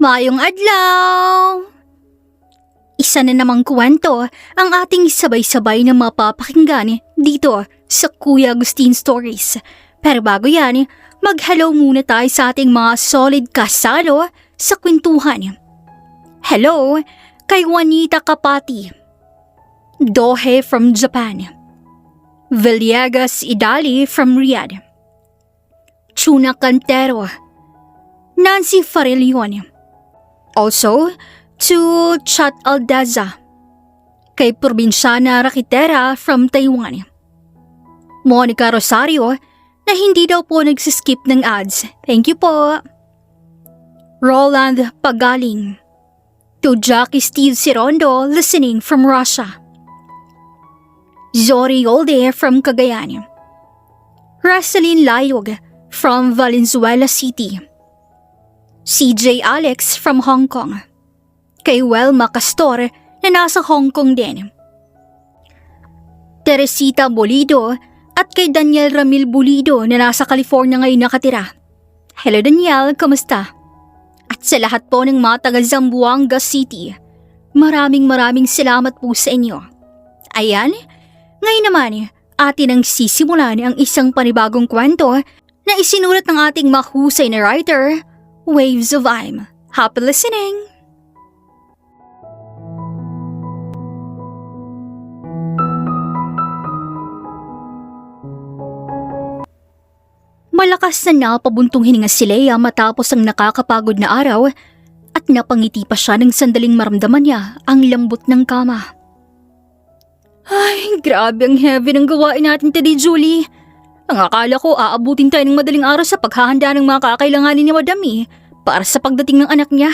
Mayong adlaw! Isa na namang kwento ang ating sabay-sabay na mapapakinggan dito sa Kuya Agustin Stories. Pero bago yan, mag-hello muna tayo sa ating mga solid kasalo sa kwentuhan. Hello kay Juanita Kapati, Dohe from Japan, Villegas Idali from Riyadh, Chuna Cantero, Nancy Farellion. Also, to Chat Aldaza, kay Probinsyana Rakitera from Taiwan, Monica Rosario na hindi daw po nagsiskip ng ads. Thank you po. Roland Pagaling, to Jackie Steve Sirondo listening from Russia, Zori Olde from Cagayan, Raceline Layog from Valenzuela City, CJ Alex from Hong Kong, kay Welma Castor na nasa Hong Kong din, Teresita Bolido at kay Daniel Ramil Bolido na nasa California ngayon nakatira. Hello Daniel, kamusta? At sa lahat po ng mga taga Zamboanga City, maraming salamat po sa inyo. Ayan, ngayon naman atin ang sisimulan ang isang panibagong kwento na isinulat ng ating mahusay na writer, Waves of Time. Happy listening! Malakas na napabuntong hininga si Leia matapos ang nakakapagod na araw at napangiti pa siya nang sandaling maramdaman niya ang lambot ng kama. Ay, grabe ang heavy ng gawain natin today, Julie. Ang akala ko aabutin tayo ng madaling araw sa paghahanda ng mga kakailanganin ni Madami para sa pagdating ng anak niya.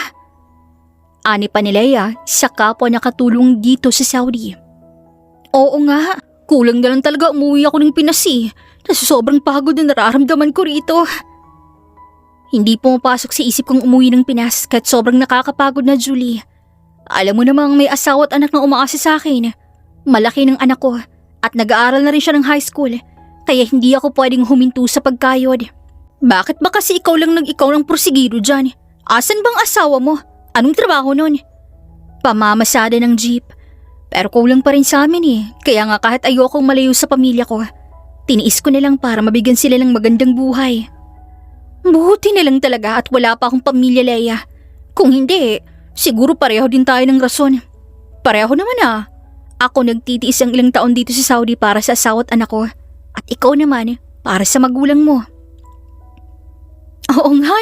Ani pa ni Leia sa kapwa nakatulong dito sa Saudi. Oo nga, kulang na lang talaga umuwi ako ng Pinas kasi sobrang pagod na nararamdaman ko rito. Hindi pumapasok sa isip kong umuwi ng Pinas kahit sobrang nakakapagod na, Julie. Alam mo namang may asawa at anak na umaasa sa akin. Malaki ng anak ko at nag-aaral na rin siya ng high school. Kaya hindi ako pwedeng huminto sa pagkayod. Bakit ba kasi ikaw lang ikaw ng porsigido dyan? Asan bang asawa mo? Anong trabaho nun? Pamamasada ng jeep. Pero kulang pa rin sa amin Kaya nga kahit ayokong malayo sa pamilya ko, tiniis ko na lang para mabigyan sila ng magandang buhay. Buti na lang talaga at wala pa akong pamilya, Leia. Kung hindi, siguro pareho din tayo ng rason. Pareho naman Ako nagtitiis ang ilang taon dito sa Saudi para sa asawa at anak ko. At ikaw naman, para sa magulang mo. Oo nga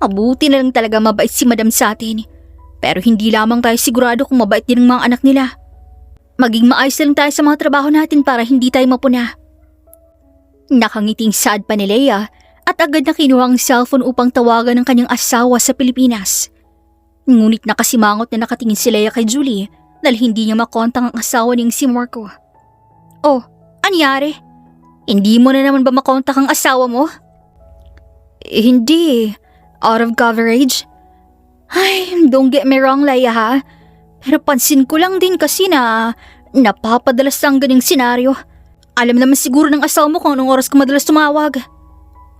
Mabuti na lang talaga mabait si Madam sa atin. Pero hindi lamang tayo sigurado kung mabait din ang mga anak nila. Maging maayos lang tayo sa mga trabaho natin para hindi tayo mapuna. Nakangiting sad pa ni Leia at agad na kinuha ang cellphone upang tawagan ng kanyang asawa sa Pilipinas. Ngunit nakasimangot na nakatingin si Leia kay Julie dahil hindi niya makontang ang asawa niyang si Marco. Oh, anyari? Hindi mo na naman ba makontak ang asawa mo? Hindi. Out of coverage. Ay, don't get me wrong, Leia Pero pansin ko lang din kasi na napapadalas ang ganing senaryo. Alam naman siguro ng asawa mo kung anong oras ka madalas tumawag.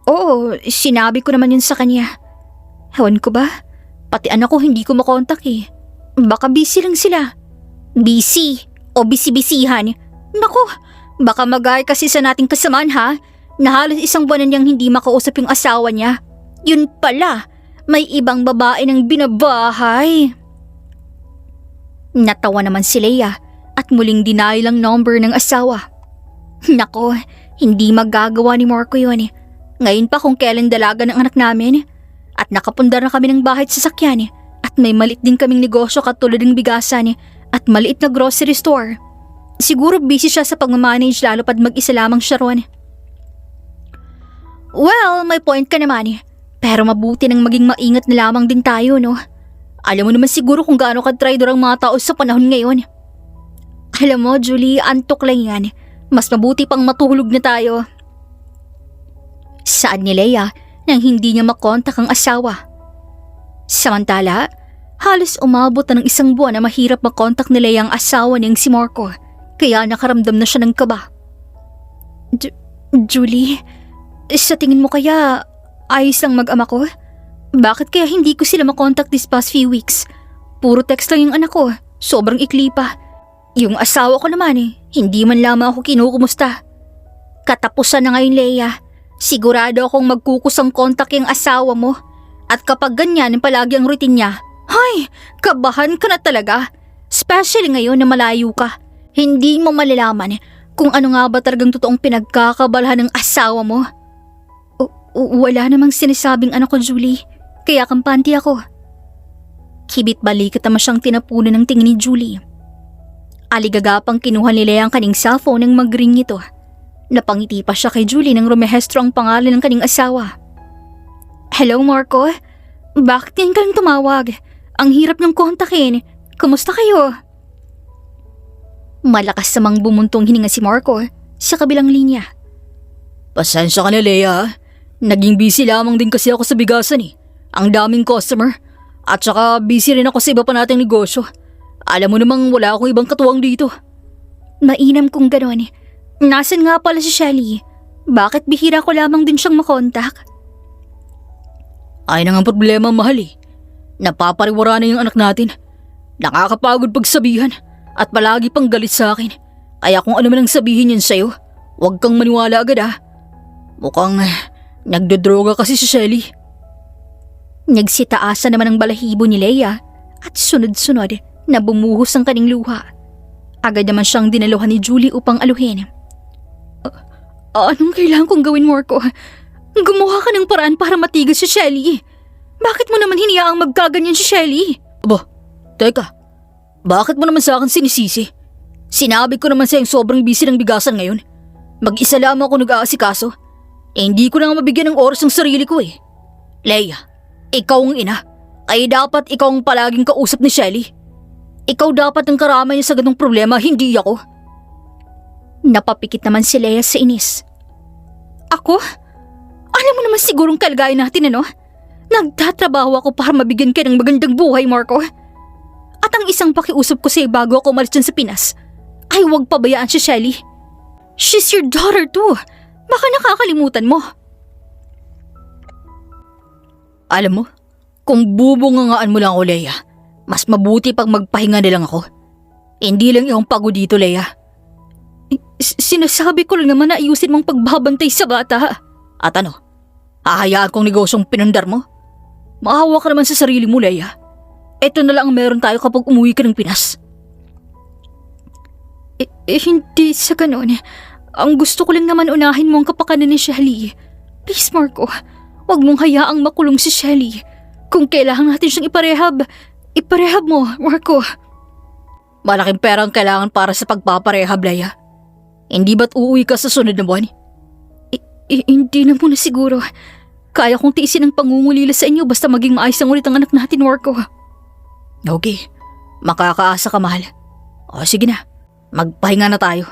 Oo, sinabi ko naman yun sa kanya. Ewan ko ba? Pati anak ko hindi ko makontak Baka busy lang sila. Busy? O busy-busyhan? Naku, baka mag-ay kasi sa nating kasamaan na halos isang buwan na niyang hindi makausap yung asawa niya. Yun pala, may ibang babae ng binabahay. Natawa naman si Leia at muling denial ang number ng asawa. Nako, hindi magagawa ni Marco yun Ngayon pa kung kailan dalaga ng anak namin. At nakapundar na kami ng bahay at sasakyan at may maliit din kaming negosyo katulad ng bigasan at maliit na grocery store. Siguro busy siya sa pagmamanage lalo pat mag-isa lamang siya ron. Well, may point ka naman pero mabuti nang maging maingat na lamang din tayo Alam mo naman siguro kung gaano ka-traidor ang mga tao sa panahon ngayon. Alam mo, Julie, antok lang yan. Mas mabuti pang matulog na tayo. Saad ni Leia nang hindi niya makontak ang asawa. Samantala, halos umabot na ng isang buwan na mahirap makontak ni Leia ang asawa niyang si Marco. Kaya nakaramdam na siya ng kaba. Julie, sa tingin mo kaya ayos lang mag-ama ko? Bakit kaya hindi ko sila makontak this past few weeks? Puro text lang yung anak ko. Sobrang ikli pa. Yung asawa ko naman hindi man lamang ako kinukumusta. Katapusan na ngayon, Leia. Sigurado akong magkukusang kontak yung asawa mo. At kapag ganyan palagi ang routine niya, ay, kabahan ka na talaga. Especially ngayon na malayo ka. Hindi mo malalaman kung ano nga ba talagang totoong pinagkakabalahan ng asawa mo. Wala namang sinasabing anak ko, Julie. Kaya kampante ako. Kibit balikat naman siyang tinapunan ng tingin ni Julie. Aligagapang kinuha ni Leia ang kaning cellphone nang mag-ring ito. Napangiti pa siya kay Julie nang rumehestro ang pangalan ng kaning asawa. Hello, Marco? Bakit yan kang tumawag? Ang hirap niyong kontakin. Kumusta kayo? Malakas namang bumuntong hininga si Marco sa kabilang linya. Pasensya ka na, Leia. Naging busy lamang din kasi ako sa bigasan. Ang daming customer. At saka busy rin ako sa iba pa nating negosyo. Alam mo namang wala akong ibang katuwang dito. Mainam kung gano'n. Nasaan nga pala si Shelly? Bakit bihira ko lamang din siyang makontak? Ay na nga problema, mahal. Napapariwara na yung anak natin. Nakakapagod pagsabihan at palagi pang galit sa akin. Kaya kung ano man ang sabihin yan sa'yo, huwag kang maniwala agad Mukhang nagdodroga kasi si Shelly. Nagsitaasa naman ang balahibo ni Leia at sunod-sunod na bumuhos ang kaning luha. Agad naman siyang dinaluhan ni Julie upang aluhin. Anong kailangan kong gawin, Marco? Gumawa ka ng paraan para matigil si Shelly. Bakit mo naman hiniyaang magkaganyan si Shelly? Aba, teka. Bakit mo naman sa akin sinisisi? Sinabi ko naman sa'yong sobrang busy ng bigasan ngayon. Mag-isa lamang ako nag-aasikaso. Hindi ko na nga mabigyan ng oras ng sarili ko Leia, ikaw ang ina. Kaya dapat ikaw ang palaging kausap ni Shelly. Ikaw dapat ang karamay niya sa ganong problema, hindi ako. Napapikit naman si Leia sa inis. Ako? Alam mo naman sigurong kalagayan natin Nagtatrabaho ako para mabigyan ka ng magandang buhay, Marco. At ang isang pakiusap ko sa'yo bago ako umalis dyan sa Pinas ay huwag pabayaan si Shelly. She's your daughter too. Baka nakakalimutan mo. Alam mo, kung bubungangaan mo lang ako, Leia, mas mabuti pag magpahinga na lang ako. Hindi lang yung pagod dito, Leia. Sinasabi ko lang naman na ayusin mong pagbabantay sa bata. At ano? Hahayaan kong negosyong pinundar mo? Maawa ka naman sa sarili mo, Leia. Ito na lang ang meron tayo kapag umuwi ka ng Pinas. Hindi sa ganun. Ang gusto ko lang naman unahin mo ang kapakanan ni Shelly. Please, Marco. Huwag mong hayaang makulong si Shelly. Kung kailangan natin siyang iparehab mo, Marco. Malaking pera ang kailangan para sa pagpaparehab, Leia. Hindi ba't uuwi ka sa sunod na buwan? Hindi na muna siguro. Kaya kong tiisin ang pangungulila sa inyo basta maging maayos ang ulit ang anak natin, Marco. Okay. Makakaasa ka, mahal. O sige na. Magpahinga na tayo.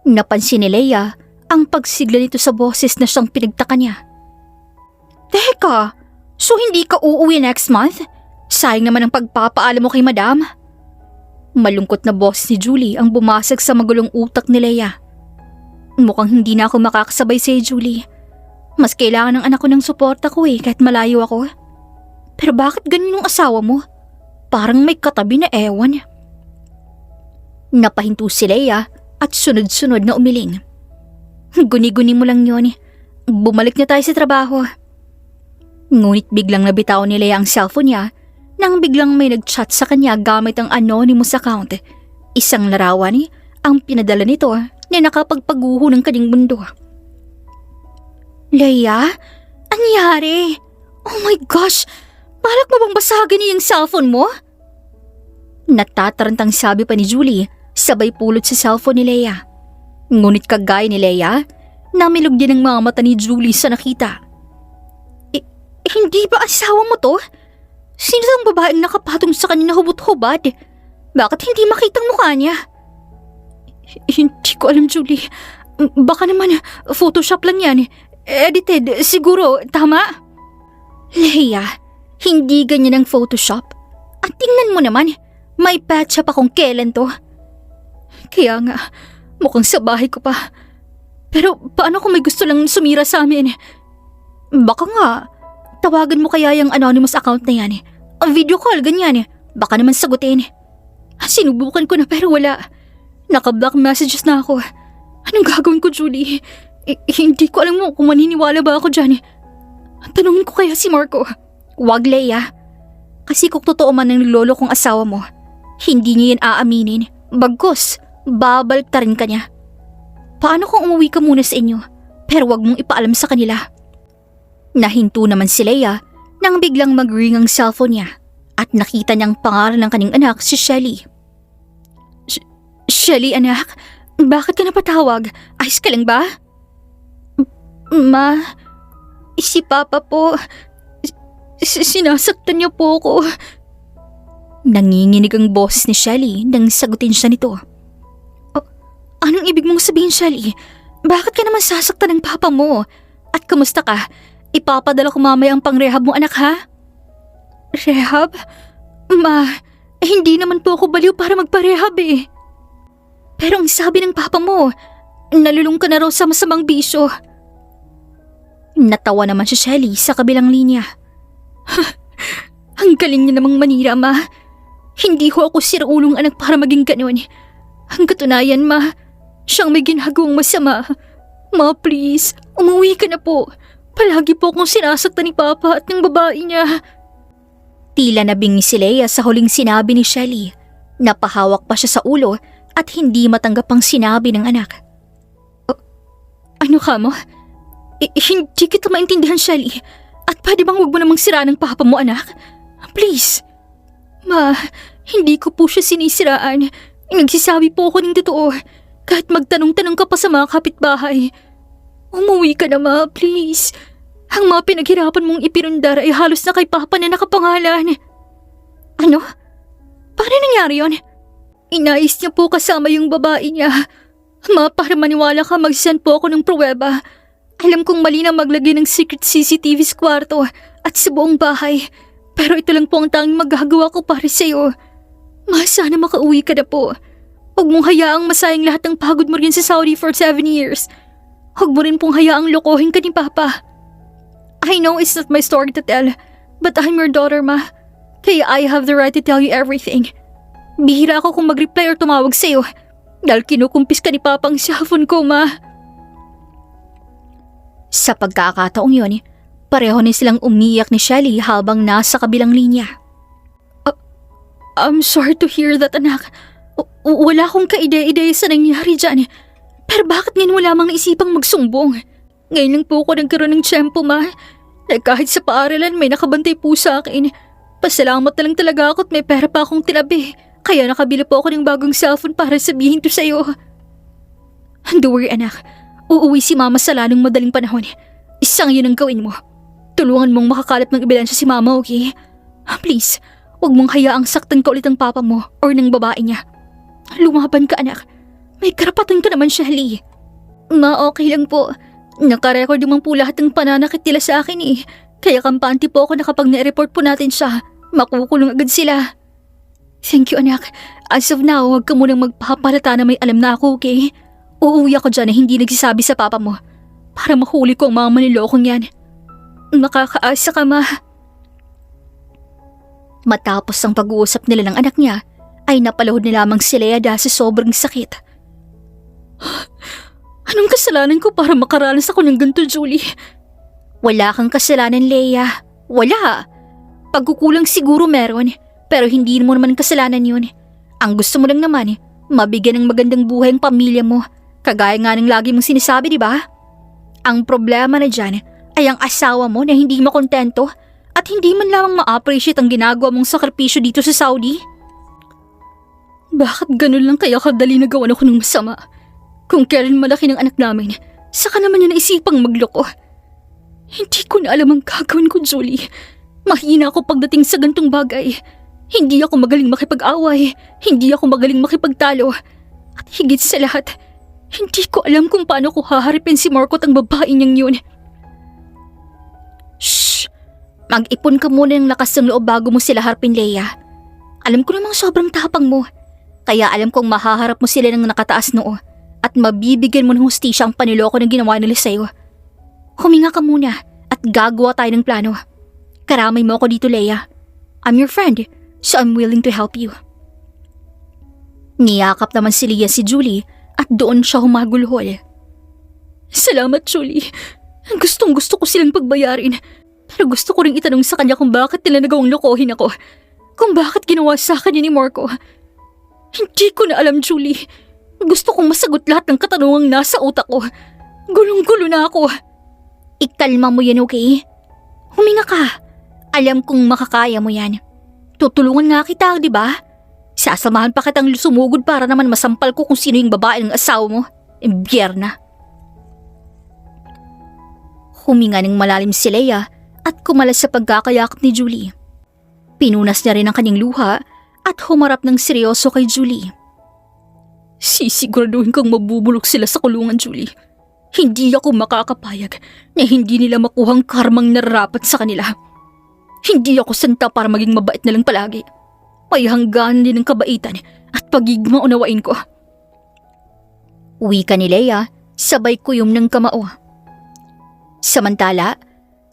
Napansin ni Leia ang pagsigla nito sa boses na siyang pinagtaka niya. Teka, so hindi ka uuwi next month? Sayang naman ang pagpapaalam mo kay Madam. Malungkot na boses ni Julie ang bumasag sa magulong utak ni Leia. Mukhang hindi na ako makakasabay sa'yo, Julie. Mas kailangan ng anak ko ng suporta ko kahit malayo ako. Pero bakit ganun yung asawa mo? Parang may katabi na ewan. Napahinto si Leia at sunod-sunod na umiling. Guni-guni mo lang yun. Bumalik na tayo sa trabaho. Ngunit biglang nabitaw ni Leia ang cellphone niya nang biglang may nag-chat sa kanya gamit ang anonymous account. Isang larawan ang pinadala nito na nakapagpaguho ng kanyang mundo. Leia? Anyari? Oh my gosh! Balak mo bang basagin niya yung cellphone mo? Natatarantang sabi pa ni Julie sabay pulot sa cellphone ni Leia. Ngunit kagaya ni Leia, namilog din ang mga mata ni Julie sa nakita. Hindi ba asawa mo to? Sino ang babaeng nakapatong sa kanya na hubot-hubad? Bakit hindi makitang mukha niya? Hindi ko alam, Julie. Baka naman Photoshop lang yan. Edited, siguro, tama? Leia, hindi ganyan ang Photoshop. At tingnan mo naman, may patch up akong kailan to. Kaya nga, mukhang sa bahay ko pa. Pero paano kung may gusto lang sumira sa amin? Baka nga, Tawagan mo kaya yung anonymous account na yan. Ang video call, ganyan. Baka naman sagutin. Sinubukan ko na pero wala. Naka-block messages na ako. Anong gagawin ko, Julie? Hindi ko alam mo kung maniniwala ba ako dyan. Tanungin ko kaya si Marco. Wag, Leia. Kasi kung totoo man ng lolo kong asawa mo, hindi niya yan aaminin. Bagkus, babalik ta rin ka niya. Paano kung umuwi ka muna sa inyo, pero wag mong ipaalam sa kanila? Nahinto naman si Leia nang biglang mag-ring ang cellphone niya at nakita niyang pangalan ng kanyang anak si Shelly. Shelly, anak, bakit ka napatawag? Ayos ka lang ba? Ma, si Papa po, sinasaktan niya po ako. Nanginginig ang boses ni Shelly nang sagutin siya nito. Anong ibig mong sabihin, Shelly? Bakit ka naman sasaktan ng papa mo? At kamusta ka? Ipapadala ko mamaya ang pang-rehab mo, anak, ha? Rehab? Ma, hindi naman po ako baliw para magpa-rehab eh. Pero ang sabi ng papa mo, nalulung ka na raw sa masamang bisyo. Natawa naman si Shelly sa kabilang linya. Ang galing niya namang manira, ma. Hindi ho ako siraulong anak para maging ganun. Ang katunayan, ma, siyang may ginagawang masama. Ma, please, umuwi ka na po. Palagi po akong sinasaktan ni Papa at ng babae niya. Tila nabingi si Leia sa huling sinabi ni Shelly. Napahawak pa siya sa ulo at hindi matanggap ang sinabi ng anak. Ano ka mo? Hindi kita maintindihan, Shelly. At pwede bang huwag mo namang sira ng Papa mo, anak? Please. Ma, hindi ko po siya sinisiraan. Nagsisabi po ako ng totoo. Kahit magtanong-tanong ka pa sa mga kapitbahay. Umuwi ka na, ma, please. Ang mga pinaghirapan mong ipinundar ay halos na kay Papa na nakapangalan. Ano? Paano nangyari yon? Inayos niya po kasama yung babae niya. Ma, para maniwala ka, mag-send po ako ng pruweba. Alam kong mali na maglagay ng secret CCTV sa kwarto at sa buong bahay. Pero ito lang po ang tanging magagawa ko para sa'yo. Ma, sana makauwi ka na po. Huwag mong hayaang masayang lahat ng pagod mo rin sa Saudi for 7 years. Huwag mo rin pong hayaang lokohin ka ni Papa. I know it's not my story to tell, but I'm your daughter, ma. Kaya I have the right to tell you everything. Bihira ako kung mag-reply or tumawag sa'yo dahil kinukumpis ka ni Papa ang cellphone ko, ma. Sa pagkakataong yun, pareho na silang umiyak ni Shelly habang nasa kabilang linya. I'm sorry to hear that, anak. Wala akong kaide-ideya sa nangyari dyan. Pero bakit ngayon mo lamang naisipang magsumbong? Ngayon lang po ako nagkaroon ng tiyempo, ma. Kahit sa paaralan may nakabantay po sa akin. Pasalamat na lang talaga ako at may pera pa akong tinabi. Kaya nakabili po ako ng bagong cellphone para sabihin to sa'yo. Don't worry, anak. Uuwi si Mama sa lalong madaling panahon. Isang yun ang gawin mo. Tulungan mong makakalap ng ebidensya si Mama, okay? Please, huwag mong hayaang saktan ka ulit ang Papa mo or ng babae niya. Lumaban ka, anak. May karapatan ka naman, Shelly. Ma, okay lang po. Nakarecord naman po lahat ng pananakit nila sa akin eh. Kaya kampante po ako na kapag na-report po natin siya, makukulong agad sila. Thank you, anak. As of now, huwag ka munang magpapalata na may alam na ako, okay? Uuwi ako dyan na hindi nagsasabi sa Papa mo para mahuli ko ang mga manilokong yan. Makakaasa ka, ma. Matapos ang pag-uusap nila ng anak niya, ay napalahod na lamang si Leia dahil sa sobrang sakit. Anong kasalanan ko para makaranas ako ng ganito, Julie? Wala kang kasalanan, Leia. Wala. Pagkukulang siguro meron, pero hindi mo naman kasalanan yun. Ang gusto mo lang naman, mabigyan ng magandang buhay ang pamilya mo. Kagaya nga ng lagi mong sinasabi, di ba? Ang problema na dyan ay ang asawa mo na hindi makontento at hindi man lamang ma-appreciate ang ginagawa mong sakripisyo dito sa Saudi. Bakit ganun lang kaya kadali nagawan ako ng masama? Kung kailan malaki ng anak namin, saka naman niya naisipang magloko. Hindi ko na alam ang gagawin ko, Julie. Mahina ako pagdating sa gantong bagay. Hindi ako magaling makipag-away. Hindi ako magaling makipagtalo. At higit sa lahat, hindi ko alam kung paano ko haharapin si Marco at ang babae niyang yun. Shh! Mag-ipon ka muna ng lakas ng loob bago mo sila harapin, Leia. Alam ko namang sobrang tapang mo. Kaya alam kong mahaharap mo sila ng nakataas noo at mabibigyan mo ng hustisya ang paniloko na ginawa nila sa'yo. Huminga ka muna at gagawa tayo ng plano. Karamay mo ako dito, Leia. I'm your friend, so I'm willing to help you. Niyakap naman si Leia si Julie at doon siya humagulhol. Salamat, Julie. Gustong gusto ko silang pagbayarin. Pero gusto ko ring itanong sa kanya kung bakit nila nagawang lokohin ako. Kung bakit ginawa sa akin ni Marco. Hindi ko na alam, Julie. Gusto kong masagot lahat ng katanungang nasa utak ko. Gulong-gulo na ako. Ikalma mo yan, okay? Huminga ka. Alam kong makakaya mo yan. Tutulungan nga kita, di ba? Sasamahan pa kitang sumugod para naman masampal ko kung sino yung babae ng asawa mo. Imbierna. Huminga ng malalim si Leia at kumalas sa pagkakayakap ni Julie. Pinunas niya rin ang kanyang luha at humarap ng seryoso kay Julie. Sisiguraduhin kong mabubulok sila sa kulungan, Julie. Hindi ako makakapayag na hindi nila makuhang karmang nararapat sa kanila. Hindi ako santa para maging mabait na lang palagi. May hangganan din ng kabaitan at pagiging maunawain ko. Wika ni Leia, sabay kuyom ng kamao. Samantala,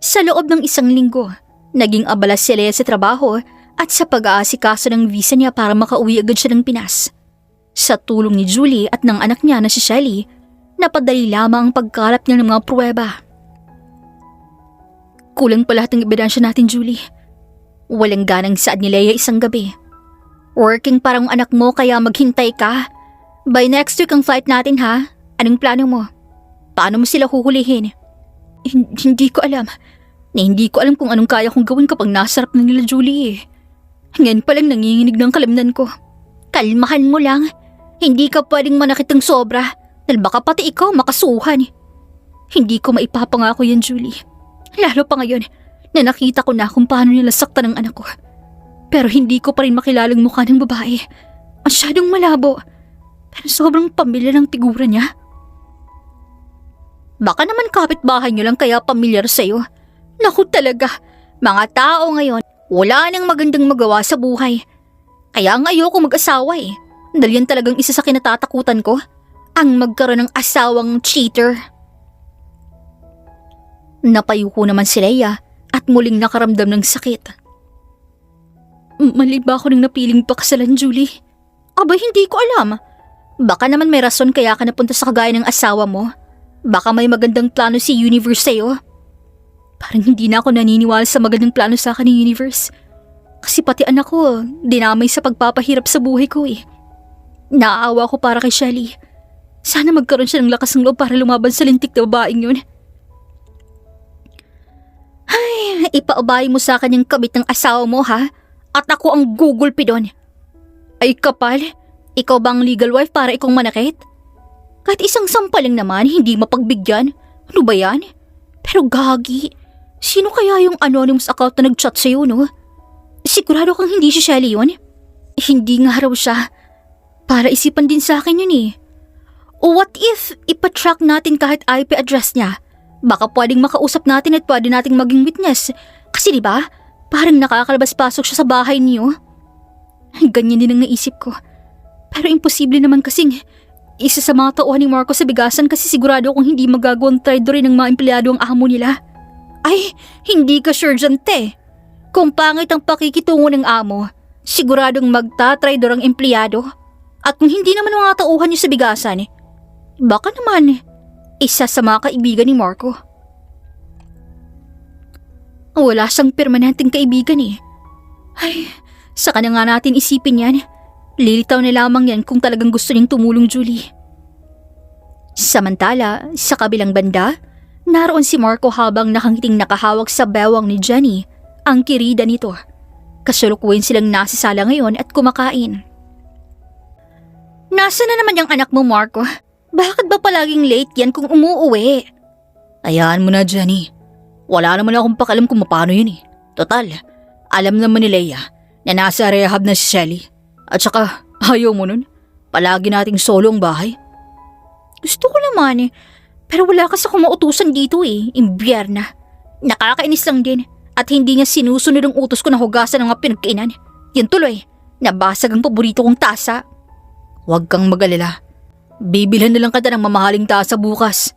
sa loob ng isang linggo, naging abala si Leia sa trabaho at sa pag-aasikaso ng visa niya para makauwi agad siya ng Pinas. Sa tulong ni Julie at ng anak niya na si Shelly, napadali lamang ang pagkalap niya ng mga pruweba. Kulang pa lahat ng ebidensya natin, Julie. Walang ganang saad ni Leia isang gabi. Working parang anak mo kaya maghintay ka. By next week ang flight natin, ha? Anong plano mo? Paano mo sila huhulihin? Hindi ko alam. Hindi ko alam kung anong kaya kong gawin kapag nasarap na nila, Julie. Ngayon pa lang nanginginig ng kalamnan ko. Kalmahan mo lang. Hindi ka pwedeng manakit ng sobra dahil baka pati ikaw makasuhan. Hindi ko maipapangako yan, Julie. Lalo pa ngayon na nakita ko na kung paano nila saktan ng anak ko. Pero hindi ko pa rin makilalang mukha ng babae. Masyadong malabo. Pero sobrang pamilyar ng figura niya. Baka naman kapitbahay niyo lang kaya pamilyar sa'yo. Naku talaga, mga tao ngayon, wala nang magandang magawa sa buhay. Kaya nga ayoko mag-asawa eh. Dahil yan talagang isa sa kinatatakutan ko. Ang magkaroon ng asawang cheater. Napayuko naman si Leia at muling nakaramdam ng sakit. Mali ba ako nang napiling pakasalan, Julie? Aba, hindi ko alam. Baka naman may rason kaya ka napunta sa kagaya ng asawa mo. Baka may magandang plano si Universe sa'yo. Parang hindi na ako naniniwala sa magandang plano sa akin ng Universe. Kasi pati anak ko, dinamay sa pagpapahirap sa buhay ko eh. Naaawa ko para kay Shelly. Sana magkaroon siya ng lakas ng loob para lumaban sa lintik na babaeng yun. Ay, ipaubay mo sa akin yung kabit ng asawa mo, ha? At ako ang gugulpi doon. Ay kapal, ikaw bang legal wife para ikong manakit? Kahit isang sampal lang naman, hindi mapagbigyan. Ano ba yan? Pero gagi, sino kaya yung anonymous account na nag-chat sa'yo, no? Sigurado kang hindi si Shelly yun? Hindi nga raw siya. Para isipan din sa akin yun eh. What if ipatrack natin kahit IP address niya? Baka pwedeng makausap natin at pwede nating maging witness. Kasi diba, parang nakakalabas-pasok siya sa bahay niyo. Ganyan din ang naisip ko. Pero imposible naman kasing isa sa mga tauhan ni Marco sa bigasan kasi sigurado kung hindi magagawang traitor rin ng mga empleyado ang amo nila. Ay, hindi ka sure dyan, te. Kung pangit ang pakikitungo ng amo, siguradong magta-traitor ang empleyado. At kung hindi naman mga tauhan niyo sa bigasan, baka naman isa sa mga kaibigan ni Marco. Wala siyang permanenteng kaibigan eh. Ay, saka na nga natin isipin yan. Lilitaw na lamang yan kung talagang gusto niyang tumulong, Julie. Samantala, sa kabilang banda, naroon si Marco habang nakangiting nakahawak sa bewang ni Jenny, ang kirida nito. Kasalukuyan silang nasa sala ngayon at kumakain. Nasaan na naman yung anak mo, Marco? Bakit ba palaging late yan kung umuuwi? Hayaan mo na, Jenny. Wala naman akong pakalam kung paano yun eh. Total, alam naman ni Leia na nasa rehab na si Shelly. At saka, ayaw mo nun. Palagi nating solo ang bahay. Gusto ko naman eh. Pero wala kasi akong mautusan dito eh. Imbierna. Nakakainis lang din. At hindi niya sinusunod ang utos ko na hugasan ng mga pinagkainan. Yun tuloy, nabasag ang paborito kong tasa. Huwag kang mag-alala. Bibilhan na lang kita ng mamahaling tasa bukas.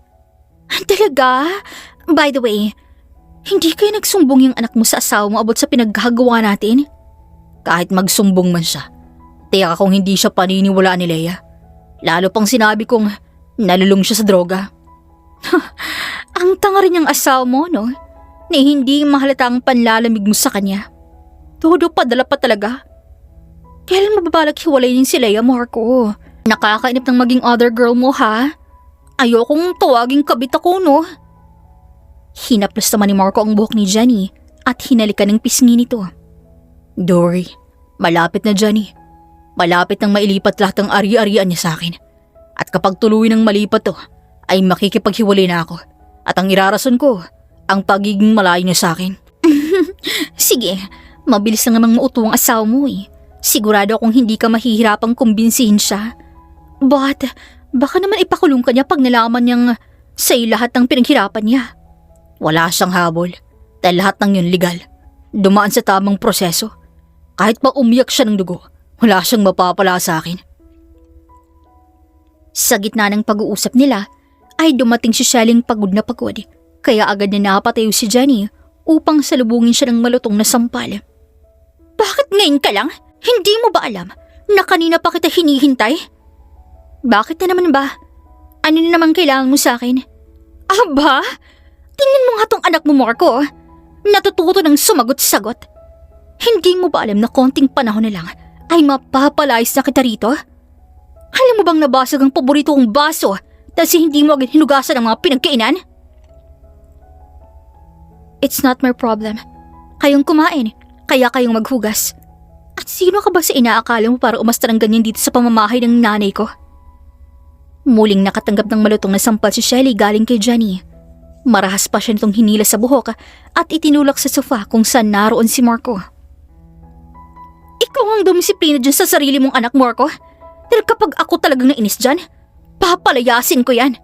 Talaga? By the way, Hindi kayo nagsumbong yung anak mo sa asawa mo about sa pinaggagawa natin? Kahit magsumbong man siya, tiyak akong hindi siya paniniwalaan ni Leia. Lalo pang sinabi kong nalulung siya sa droga. Ang tanga rin yung asawa mo, no? Na hindi mahalata ang panlalamig mo sa kanya. Todo padala pa talaga. Kailan mababalak hiwalayin si Leia, Marco? Nakakainip ng maging other girl mo, ha? Ayokong tawaging kabit ako, no? Hinaplos naman ni Marco ang buhok ni Jenny at hinalikan ng pisngi nito. Dory, malapit na Jenny. Malapit nang mailipat lahat ng ari-arian niya sa akin. At kapag tuloy nang malipat to, ay makikipaghiwalay na ako. At ang irarason ko, ang pagiging malayo niya sa akin. Sige, mabilis lang namang mauto ang asawa mo eh. Sigurado akong hindi ka mahihirapang kumbinsihin siya. But, baka naman ipakulong ka niya pag nalaman niyang sa'yo lahat ng pinaghirapan niya. Wala siyang habol, dahil lahat ng yun legal. Dumaan sa tamang proseso. Kahit pa umiyak siya ng dugo, wala siyang mapapala sa akin. Sa gitna ng pag-uusap nila, ay dumating si Shelling pagod na pagod. Kaya agad na napatayo si Jenny upang salubungin siya ng malutong na sampal. Bakit ngayon ka lang? Hindi mo ba alam na kanina pa kita hinihintay? Bakit na naman ba? Ano na naman kailangan mo sa akin? Aba, tingnan mo nga tong anak mo, Marco. Natututo ng sumagot-sagot. Hindi mo ba alam na konting panahon na lang ay mapapalayas na kita rito? Alam mo bang nabasag ang paborito kong baso dahil hindi mo agad hinugasan ang mga pinagkainan? It's not my problem. Kayong kumain, kaya kayong maghugas. At sino ka ba sa inaakala mo para umasta ng ganyan dito sa pamamahay ng nanay ko? Muling nakatanggap ng malutong na sampal si Shelly galing kay Jenny. Marahas pa siya nitong hinila sa buhok at itinulak sa sofa kung saan naroon si Marco. Ikaw ang dumisiplina dyan sa sarili mong anak, Marco. Dahil kapag ako talagang nainis dyan, papalayasin ko yan.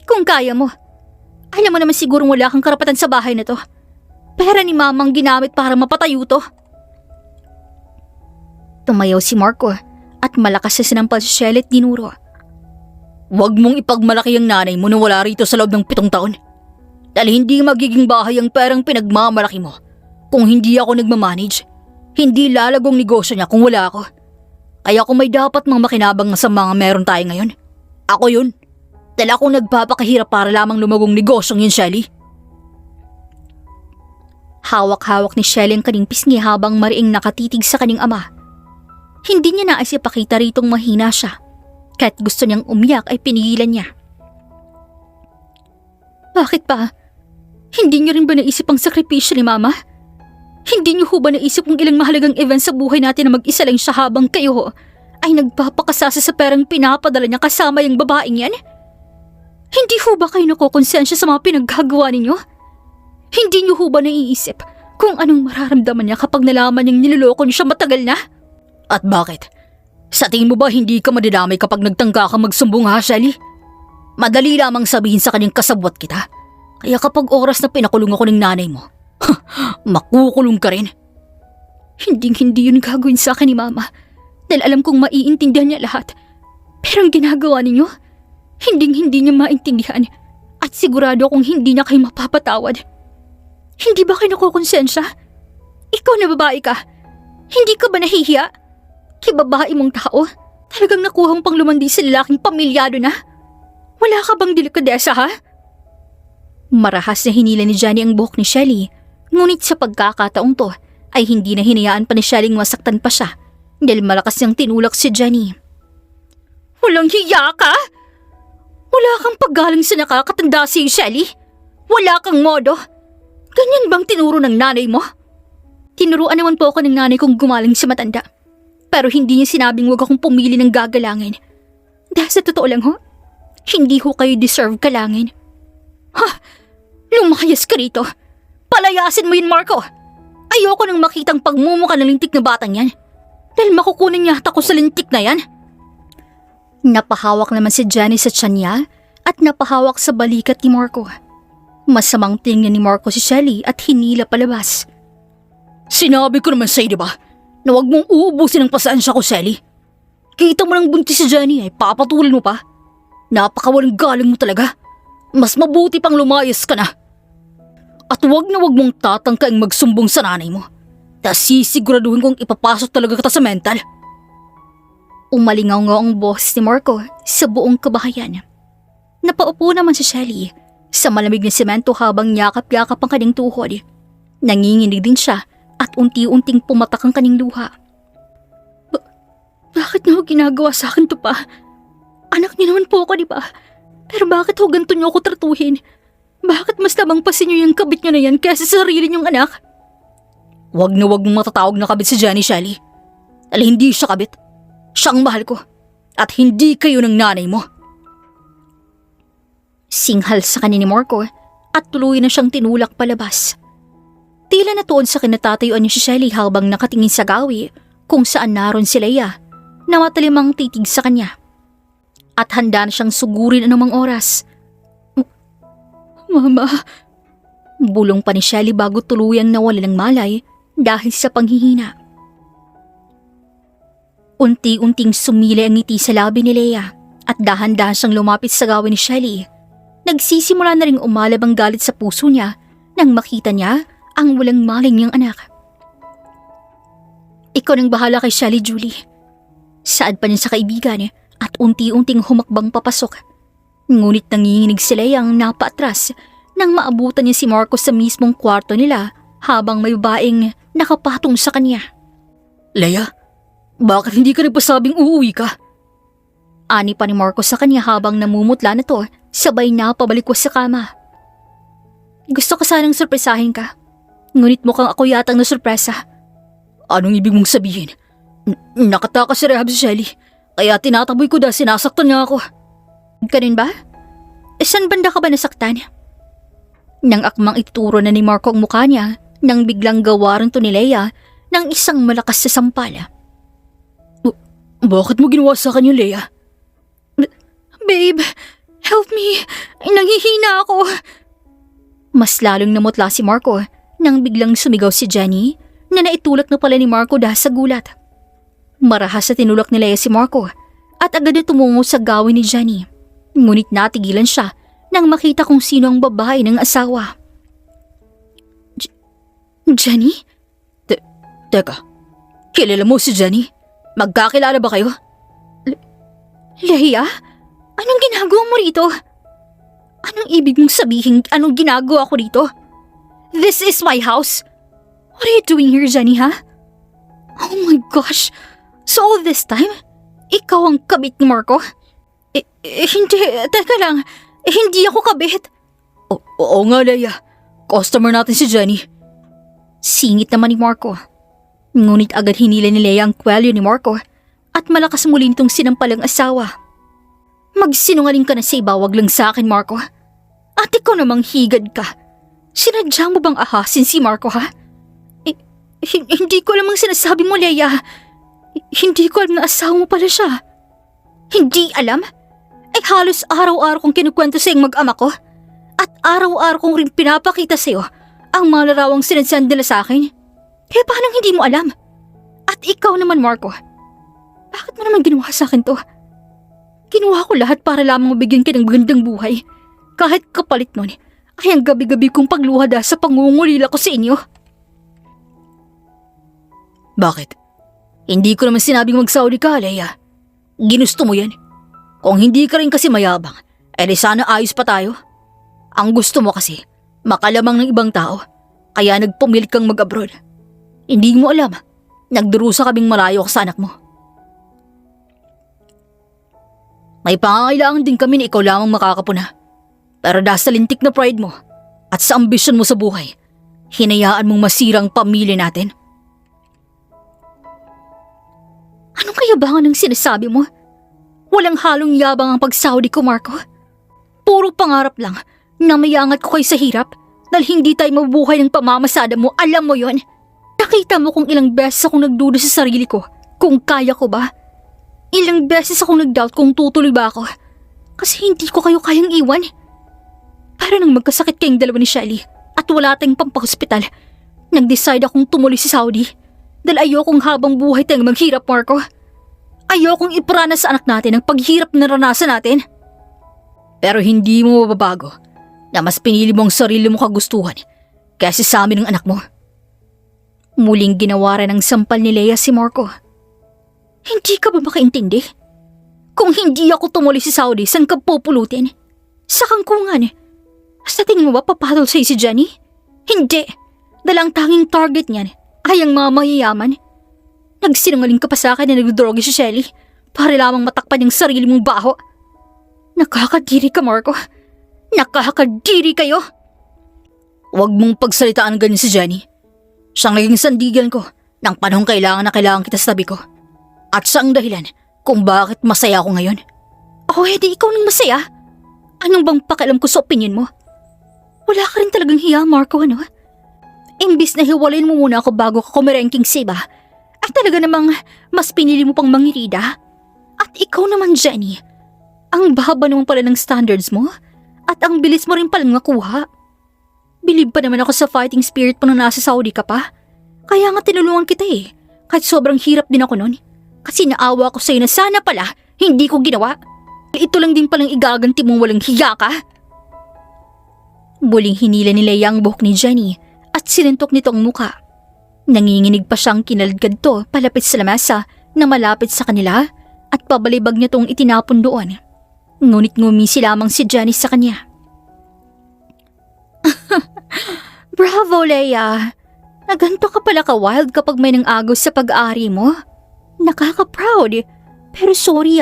Kung kaya mo. Alam mo naman sigurong wala kang karapatan sa bahay na to. Pera ni mamang ginamit para mapatayo to. Tumayaw si Marco at malakas na sinampal si Shelly at dinuro. Huwag mong ipagmalaki ang nanay mo na wala rito sa loob ng 7 taon. Dahil hindi magiging bahay ang perang pinagmamalaki mo kung hindi ako nagmamanage. Hindi lalagong negosyo niya kung wala ako. Kaya kung may dapat mang makinabang sa mga meron tayo ngayon, ako yun. Dahil ako nagpapakahirap para lamang lumagong negosyong yun, Shelly. Hawak-hawak ni Shelly ang kaning pisngi habang mariing nakatitig sa kaning ama. Hindi niya nais ipakita ritong mahina siya. Kahit gusto niyang umiyak ay pinigilan niya. Bakit pa? Hindi niyo rin ba naisip ang sakripisyo ni Mama? Hindi niyo ho ba naisip kung ilang mahalagang event sa buhay natin na mag-isa lang siya habang kayo ay nagpapakasasa sa perang pinapadala niya kasama yung babaeng yan? Hindi ho ba kayo nakokonsensya sa mga pinaggagawa ninyo? Hindi niyo ho ba naiisip kung anong mararamdaman niya kapag nalaman niyang niloloko niyo siya matagal na? At bakit? Sa tingin mo ba hindi ka madidamay kapag nagtangka ka magsumbong, ha, Shelly? Madali lamang sabihin sa kanyang kasabwat kita. Kaya kapag oras na pinakulong ako ng nanay mo, makukulong ka rin. Hindi yun gagawin sa akin ni Mama. Dahil alam kong maiintindihan niya lahat. Pero ang ginagawa ninyo, hindi niya maintindihan. At sigurado akong hindi niya kayo mapapatawad. Hindi ba kayo nakukonsensya? Ikaw na babae ka. Hindi ka ba nahihiya? Kibabae mong tao, talagang nakuhang pang lumandi sa lalaking pamilyado na. Wala ka bang delikadesa, ha? Marahas na hinila ni Jenny ang buhok ni Shelly, ngunit sa pagkakataong to ay hindi na hinayaan pa ni Shelly masaktan pa siya dahil malakas niyang tinulak si Jenny. Walang hiya ka? Wala kang paggaling sa nakakatanda si Shelly? Wala kang modo? Ganyan bang tinuro ng nanay mo? Tinuruan naman po ako ng nanay kong gumaling sa matanda. Pero hindi niya sinabing huwag akong pumili ng gagalangin. Dahil sa totoo lang ho, hindi ho kayo deserve kalangin. Ha? Lumayas ka rito. Palayasin mo yun, Marco. Ayoko nang makitang pagmumuka ng lintik na batang yan. Dahil makukunin yata ko sa lintik na yan. Napahawak naman si Jenny sa tiyan niya at napahawak sa balikat ni Marco. Masamang tingnan ni Marco si Shelly at hinila palabas. Sinabi ko naman sa'yo, diba? Na huwag mong uubusin ang pasensya ko, Shelly. Kita mo ng buntis si Jenny ay papatulan mo pa. Napakawalang galing mo talaga. Mas mabuti pang lumayas ka na. At huwag na huwag mong tatangkaing magsumbong sa nanay mo. Tapos sisiguraduhin kong ipapasok talaga kita sa mental. Umalingaw nga ang boss ni Marco sa buong kabahayan. Napaupo naman si Shelly sa malamig na semento habang yakap-yakap ang kanyang tuhod. Nanginginig din siya at unti-unting pumatak ang kanyang luha. Bakit niyo ginagawa sa akin to pa? Anak niyo naman po ako, di ba? Pero bakit ho ganito niyo ako tratuhin? Bakit mas labangpasin niyo yung kabit niyo na yan kaysa sa sarili niyong anak? Huwag na huwag mong matatawag na kabit si Jenny, Shelly. Dahil hindi siya kabit. Siya ang mahal ko. At hindi kayo ng nanay mo. Singhal sa kanya ni Marco at tuloy na siyang tinulak palabas. Tila natuon sa kinatatayuan niya si Shelly habang nakatingin sa gawi kung saan naroon si Leia na matalimang titig sa kanya. At handa na siyang sugurin anumang oras. Mama, bulong pa ni Shelly bago tuluyang nawala ng malay dahil sa panghihina. Unti-unting sumilay ang ngiti sa labi ni Leia at dahan-dahan siyang lumapit sa gawi ni Shelly. Nagsisimula na ring umalab ang galit sa puso niya nang makita niya ang walang maling niyang anak. Ikaw nang bahala kay Shelly, Julie. Saad pa niya sa kaibigan at unti-unting humakbang papasok. Ngunit nanginginig si Leia ang napaatras nang maabutan niya si Marco sa mismong kwarto nila habang may babaeng nakapatong sa kanya. Leia, bakit hindi ka nagpasabing uuwi ka? Ani pa ni Marco sa kanya habang namumutla na to, sabay na pabalikwas sa kama. Gusto ko sanang sorpresahin ka, ngunit mukhang ako yatang nasurpresa. Anong ibig mong sabihin? Nakatakas sa rehab si Shelly, kaya tinataboy ko dahil sinasaktan niya ako. Ganun ba? Saan banda ka ba nasaktan? Nang akmang ituro na ni Marco ang mukha niya, nang biglang gawaran to ni Leia ng isang malakas sa sampala. Bakit mo ginawa sa akin yun, Leia? Babe, help me. Nanghihina ako. Mas lalong namutla si Marco nang biglang sumigaw si Jenny na naitulak na pala ni Marco dahil sa gulat. Marahas sa tinulak ni Leia si Marco at agad na tumungo sa gawin ni Jenny. Ngunit natigilan siya nang makita kung sino ang babae ng asawa. Jenny? Teka, kilala mo si Jenny? Magkakilala ba kayo? Leia? Anong ginagawa mo rito? Anong ibig mong sabihin anong ginagawa ko rito? This is my house. What are you doing here, Jenny, ha? Oh my gosh. So all this time, ikaw ang kabit ni Marco? Hindi, teka lang. Hindi ako kabit. Oo nga, Leia. Customer natin si Jenny. Singit naman ni Marco. Ngunit agad hinila ni Leia ang kwelyo ni Marco at malakas muli nitong sinampalang asawa. Magsinungaling ka na sa iba, wag lang sa akin, Marco. At ikaw namang higad ka. Sinadya mo bang ahasin si Marco, ha? Hindi ko alam ang sinasabi mo, Leia. Hindi ko alam na asawa mo pala siya. Hindi alam? Ay halos araw-araw kong kinukwento sa iyong mag-ama ko. At araw-araw kong rin pinapakita sa iyo ang mga larawang sinadyan nila sa akin. Kaya paano hindi mo alam? At ikaw naman, Marco. Bakit mo naman ginawa sa akin to? Ginawa ko lahat para lamang mabigyan ka ng magandang buhay. Kahit kapalit nun, ay ang gabi-gabi kong pagluha dahil sa pangungulila ko sa inyo. Bakit? Hindi ko naman sinabing magsauli ka, Leia. Ginusto mo yan. Kung hindi ka rin kasi mayabang, di sana ayos pa tayo. Ang gusto mo kasi, makalamang ng ibang tao, kaya nagpumilit kang mag-abroad. Hindi mo alam, nagdurusa kaming malayo ka sa anak mo. May pangangailangan din kami na ikaw lamang makakapuna. Pero dahil sa lintik na pride mo at sa ambisyon mo sa buhay, hinayaan mong masirang pamilya natin. Anong kayabangan ang sinasabi mo? Walang halong yabang ang pagsahodi ko, Marco. Puro pangarap lang na mayangat ko kayo sa hirap dahil hindi tayo mabubuhay ng pamamasada mo, alam mo yon. Nakita mo kung ilang beses akong nagduda sa sarili ko kung kaya ko ba. Ilang beses akong nag-doubt kung tutuloy ba ako kasi hindi ko kayo kayang iwan. Para nang magkasakit kayong dalawa ni Shelly at wala tayong pampahospital, nag-decide akong tumuloy sa Saudi dahil ayokong habang buhay tayong maghirap, Marco. Ayokong iparana sa anak natin ang paghirap na naranasan natin. Pero hindi mo mababago na mas pinili mo ang sarili mo kagustuhan kaysa sa amin ng anak mo. Muling ginawaran ng sampal ni Leia si Marco. Hindi ka ba makaintindi? Kung hindi ako tumuli sa Saudi, saan ka pupulutin? Sa kangkungan. Sa tingin mo ba papatol sa'yo si Jenny? Hindi. Dahil ang tanging target niyan ay ang mga mayayaman. Nagsinungaling ka pa sa akin na nagdodroge si Shelly para lamang matakpan yung sarili mong baho. Nakakadiri ka, Marco. Nakakadiri kayo. Huwag mong pagsalitaan ganyan si Jenny. Siyang naging sandigan ko ng panahong kailangan na kailangan kita sa tabi ko. At siya ang dahilan kung bakit masaya ako ngayon. Oh, edi ikaw nang masaya? Anong bang pakialam ko sa opinion mo? Wala ka rin talagang hiya, Marco, ano? Imbis na hiwalayin mo muna ako bago ka kumirengking siba, at talaga namang mas pinili mo pang mangirida. At ikaw naman, Jenny, ang baba naman pala ng standards mo, at ang bilis mo rin palang makuha. Bilib pa naman ako sa fighting spirit mo na nasa Saudi ka pa. Kaya nga tinulungan kita eh, kahit sobrang hirap din ako nun. Kasi naawa ko sa'yo na sana pala hindi ko ginawa. Ito lang din palang igaganti mong walang hiya ka. Muling hinila ni Leia ang buhok ni Jenny at sinuntok nito ang muka. Nanginginig pa siyang kinalagad to palapit sa lamesa na malapit sa kanila at pabalibag niya tong itinapon doon. Ngunit ngumisi lamang si Jenny sa kanya. Bravo, Leia! Naganto ka pala ka-wild kapag may nang-agos sa pag-aari mo. Nakaka-proud. Pero sorry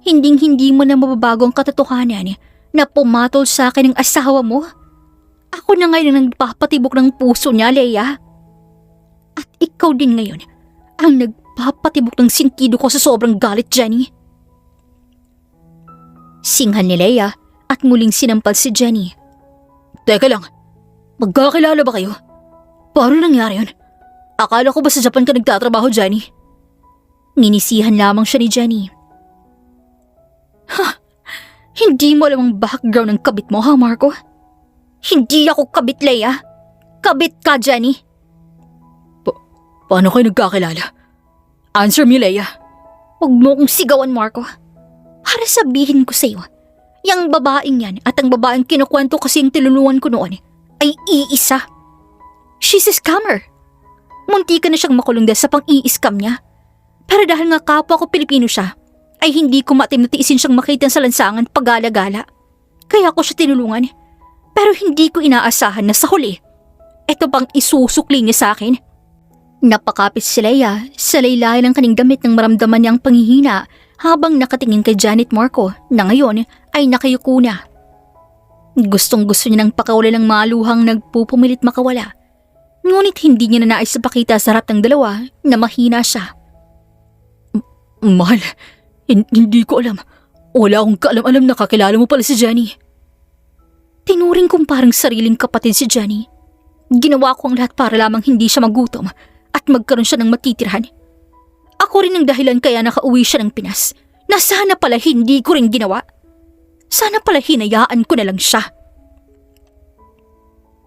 hinding-hindi mo na mababago ang katotohanan na pumatol sa akin ng asawa mo. Ako na ngayon ang nagpapatibok ng puso niya, Leia. At ikaw din ngayon ang nagpapatibok ng sentido ko sa sobrang galit, Jenny. Singhan ni Leia at muling sinampal si Jenny. Teka lang, magkakilala ba kayo? Paano nangyari yun? Akala ko ba sa Japan ka nagtatrabaho, Jenny? Nginisihan lamang siya ni Jenny. Hindi mo alam ang background ng kabit mo, ha, Marco? Hindi ako kabit, Leia. Kabit ka, Jenny. Paano kayo nagkakilala? Answer me, Leia. Huwag mo kong sigawan, Marco. Para sabihin ko sa'yo, yung babaeng yan at ang babaeng kinukwento kasi yung tinulungan ko noon ay iisa. She's a scammer. Munti ka na siyang makulong dahil sa pang-i-scam niya. Pero dahil nga kapwa ko Pilipino siya, ay hindi ko matim na tiisin siyang makita sa lansangan pagala-gala. Kaya ko siya tinulungan. Pero hindi ko inaasahan na sa huli, eto pang isusukli niya sa akin. Napakapit si Leia sa laylayan ng kaning damit nang maramdaman niyang panghihina habang nakatingin kay Janet Marco na ngayon ay nakayuko na. Gustong gusto niya ng pakawala ng maluhang nagpupumilit makawala. Ngunit hindi niya na nais na pakita sa harap ng dalawa na mahina siya. Mahal, hindi ko alam. Wala akong kaalam-alam na kakilala mo pala si Jenny. Tinuring kong parang sariling kapatid si Jenny. Ginawa ko ang lahat para lamang hindi siya magutom at magkaroon siya ng matitirhan. Ako rin ang dahilan kaya nakauwi siya ng Pinas na sana pala hindi ko rin ginawa. Sana pala hinayaan ko na lang siya.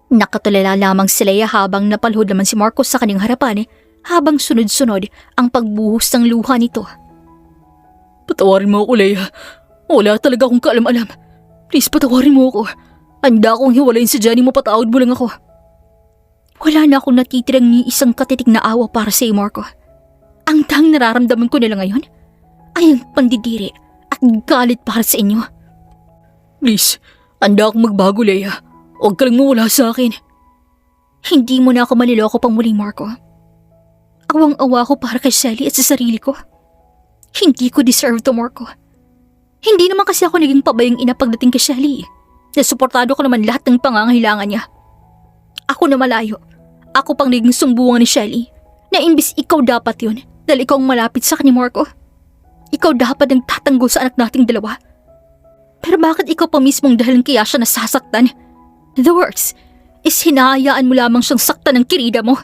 Nakatulala lamang si Leia habang napalhod naman si Marco sa kanyang harapan habang sunod-sunod ang pagbuhos ng luha nito. Patawarin mo ako, Leia. Wala talaga akong kaalam-alam. Please, patawarin mo ako. Handa akong hiwalayin si Jenny, mapatawad mo lang ako. Wala na akong natitirang ni isang katitig na awa para sa iyo, Marco. Ang tang nararamdaman ko nila ngayon ay ang pandidiri at galit para sa inyo. Please, handa akong magbago, Leia. Huwag ka lang mawala sa akin. Hindi mo na ako maniloko pang muli, Marco. Awang-awa ko para kay Shelly at sa sarili ko. Hindi ko deserve to, Marco. Hindi naman kasi ako naging pabayang ina pagdating kay Shelly. Nasuportado ko naman lahat ng pangangailangan niya. Ako na malayo. Ako pang naging sumbungan ni Shelly na imbis ikaw dapat yun dahil ikaw ang malapit sa kanya, Marco. Ikaw dapat ang tatanggol sa anak nating dalawa. Pero bakit ikaw pa mismong dahilan kaya siya nasasaktan? The worst is hinahayaan mo lamang siyang saktan ng kirida mo.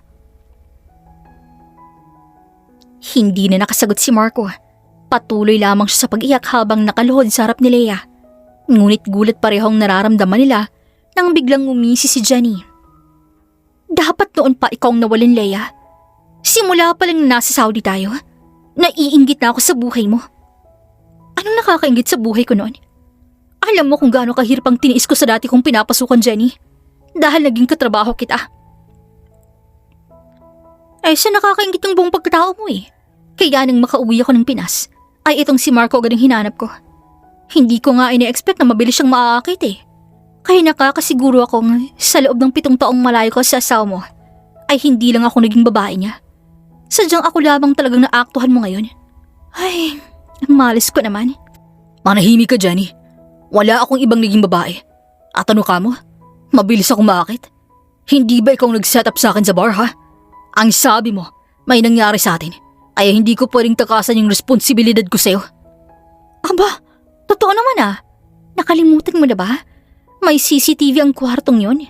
Hindi na nakasagot si Marco. Patuloy lamang siya sa pag-iyak habang nakaluhod sa harap ni Leia. Ngunit gulat parehong nararamdaman nila nang biglang umisi si Jenny. Dapat noon pa ikaw ang nawalin, Leia. Simula pa lang na nasa Saudi tayo, naiinggit na ako sa buhay mo. Anong nakakainggit sa buhay ko noon? Alam mo kung gaano kahirap ang tiniis ko sa dati kong pinapasukan, Jenny. dahil naging katrabaho kita. Ay, sa nakakaingit ng buong pagkatao mo eh. Kaya nang makauwi ako ng Pinas, ay itong si Marco agad ang hinanap ko. Hindi ko nga ina-expect na mabilis siyang maaakit eh. Kaya nakakasiguro akong sa loob ng 7 taong malayo ko sa asawa mo, ay hindi lang ako naging babae niya. Sadyang ako lamang talagang naaktuhan mo ngayon. Ay, ang malis ko naman. Manahimik ka, Jenny. Wala akong ibang naging babae. At ano ka mo? Mabilis akong maakit? Hindi ba ikaw nag-set up sa akin sa bar, ha? Ang sabi mo, may nangyari sa atin. Ay hindi ko pwedeng takasan yung responsibilidad ko sa'yo. Aba, totoo naman ah. Nakalimutan mo na ba? May CCTV ang kwartong yon.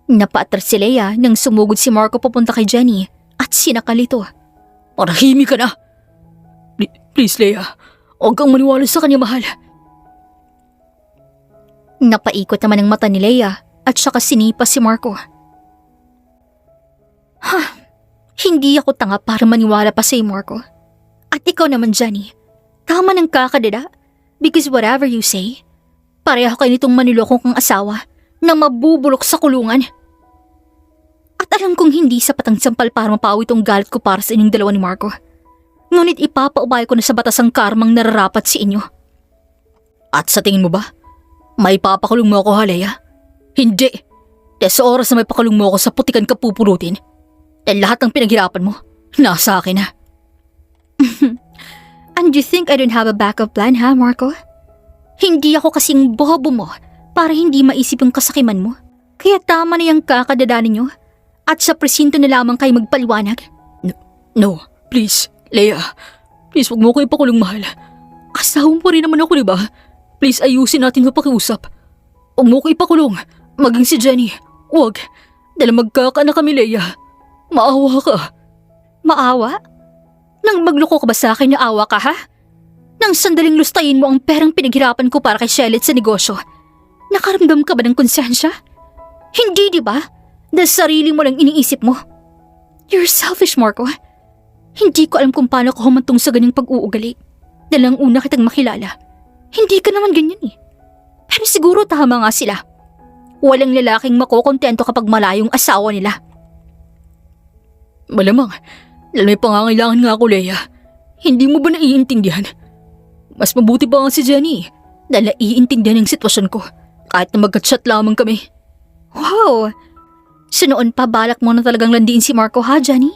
Napaatras si Leia nang sumugod si Marco papunta kay Jenny at sinakalito. Manahimik ka na! Please, Leia. Huwag kang maniwala sa kanya, mahal. Napaikot naman ang mata ni Leia at saka sinipa si Marco. Hindi ako tanga para maniwala pa sa'yo, Marco. At ikaw naman, Jenny. Tama ng kakadada. Because whatever you say, pareho kayo nitong manilokong kang asawa na mabubulok sa kulungan. At alam kong hindi sapat ang sampal para mapawi itong galit ko para sa inyong dalawa ni Marco. Ngunit ipapaubay ko na sa batas ang karmang nararapat sa inyo. At sa tingin mo ba, may papakulong mo ako, Leia? Hindi. Dahil sa oras na may pakulong mo ako sa putikan ka pupulutin, dahil lahat ng pinaghirapan mo, nasa akin na. And you think I don't have a backup plan, ha, Marco? Hindi ako kasing bobo mo para hindi maisip yung kasakiman mo. Kaya tama na yung kakadada ninyo at sa presinto na lamang kayo magpaliwanag. No, please, Leia. Please, wag mo ko ipakulong, mahal. Asawa mo rin naman ako, diba? Please, ayusin natin yung pakiusap. Wag mo ko ipakulong. Maging si Jenny. Wag. Dahil magkakaanak kami, Leia. Maawa ka. Maawa? Nang magloko ka ba sa akin na awa ka, ha? Nang sandaling lustayin mo ang perang pinaghirapan ko para kay Shelit sa negosyo, nakaramdam ka ba ng konsensya? Hindi, di ba? Dahil sarili mo lang iniisip mo. You're selfish, Marco. Hindi ko alam kung paano ko humantong sa ganyang pag-uugali. Dahil ang una kitang makilala, hindi ka naman ganyan eh. Pero siguro tama nga sila. Walang lalaking makokontento kapag malayong asawa nila. Malamang, dahil may pangangailangan nga ako, Leia. Hindi mo ba naiintindihan? Mas mabuti pa nga si Jenny dahil naiintindihan ang sitwasyon ko kahit na mag-chat lamang kami. Wow! So noon pa balak mo na talagang landiin si Marco, ha, Jenny?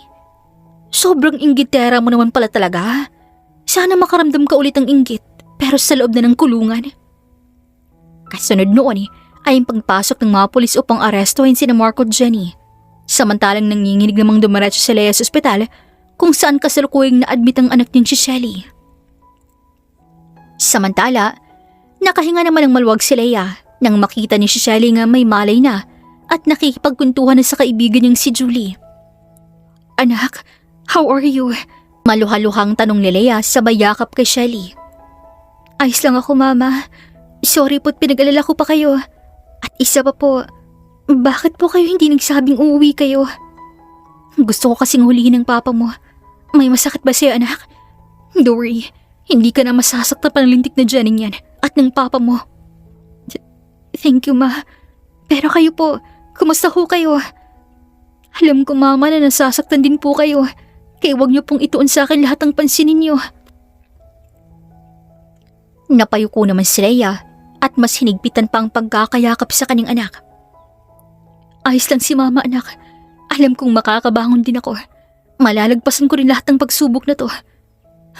Sobrang inggitera mo naman pala talaga. Sana makaramdam ka ulit ng inggit pero sa loob na ng kulungan. Kasunod noon ay ang pagpasok ng mga pulis upang arestuhin sina Marco at Jenny. Samantalang nanginginig namang dumiretso si Leia sa ospital kung saan kasalukuyang na-admit ang anak niya si Shelly. Samantala, nakahinga naman ang maluwag si Leia nang makita ni si Shelly nga may malay na at nakikipagkwentuhan na sa kaibigan niyang si Julie. Anak, how are you? Maluhaluhang tanong ni Leia sabay yakap kay Shelly. Ayos lang ako, Mama. Sorry po't pinag-alala ko pa kayo. At isa pa po, bakit po kayo hindi nagsabing uuwi kayo? Gusto ko kasing hulihin ng papa mo. May masakit ba sa'yo, anak? Don't worry, hindi ka na masasaktan pa ng lintik na Jenny yan at ng papa mo. Thank you, Ma. Pero kayo po, kumusta ho kayo? Alam ko, Mama, na nasasaktan din po kayo. Kaya huwag niyo pong ituon sa akin lahat ng pansinin niyo. Napayuko naman si Leia at mas hinigpitan pa ang pagkakayakap sa kanyang anak. Ayos lang si Mama, anak. Alam kong makakabangon din ako. Malalagpasan ko rin lahat ng pagsubok na to.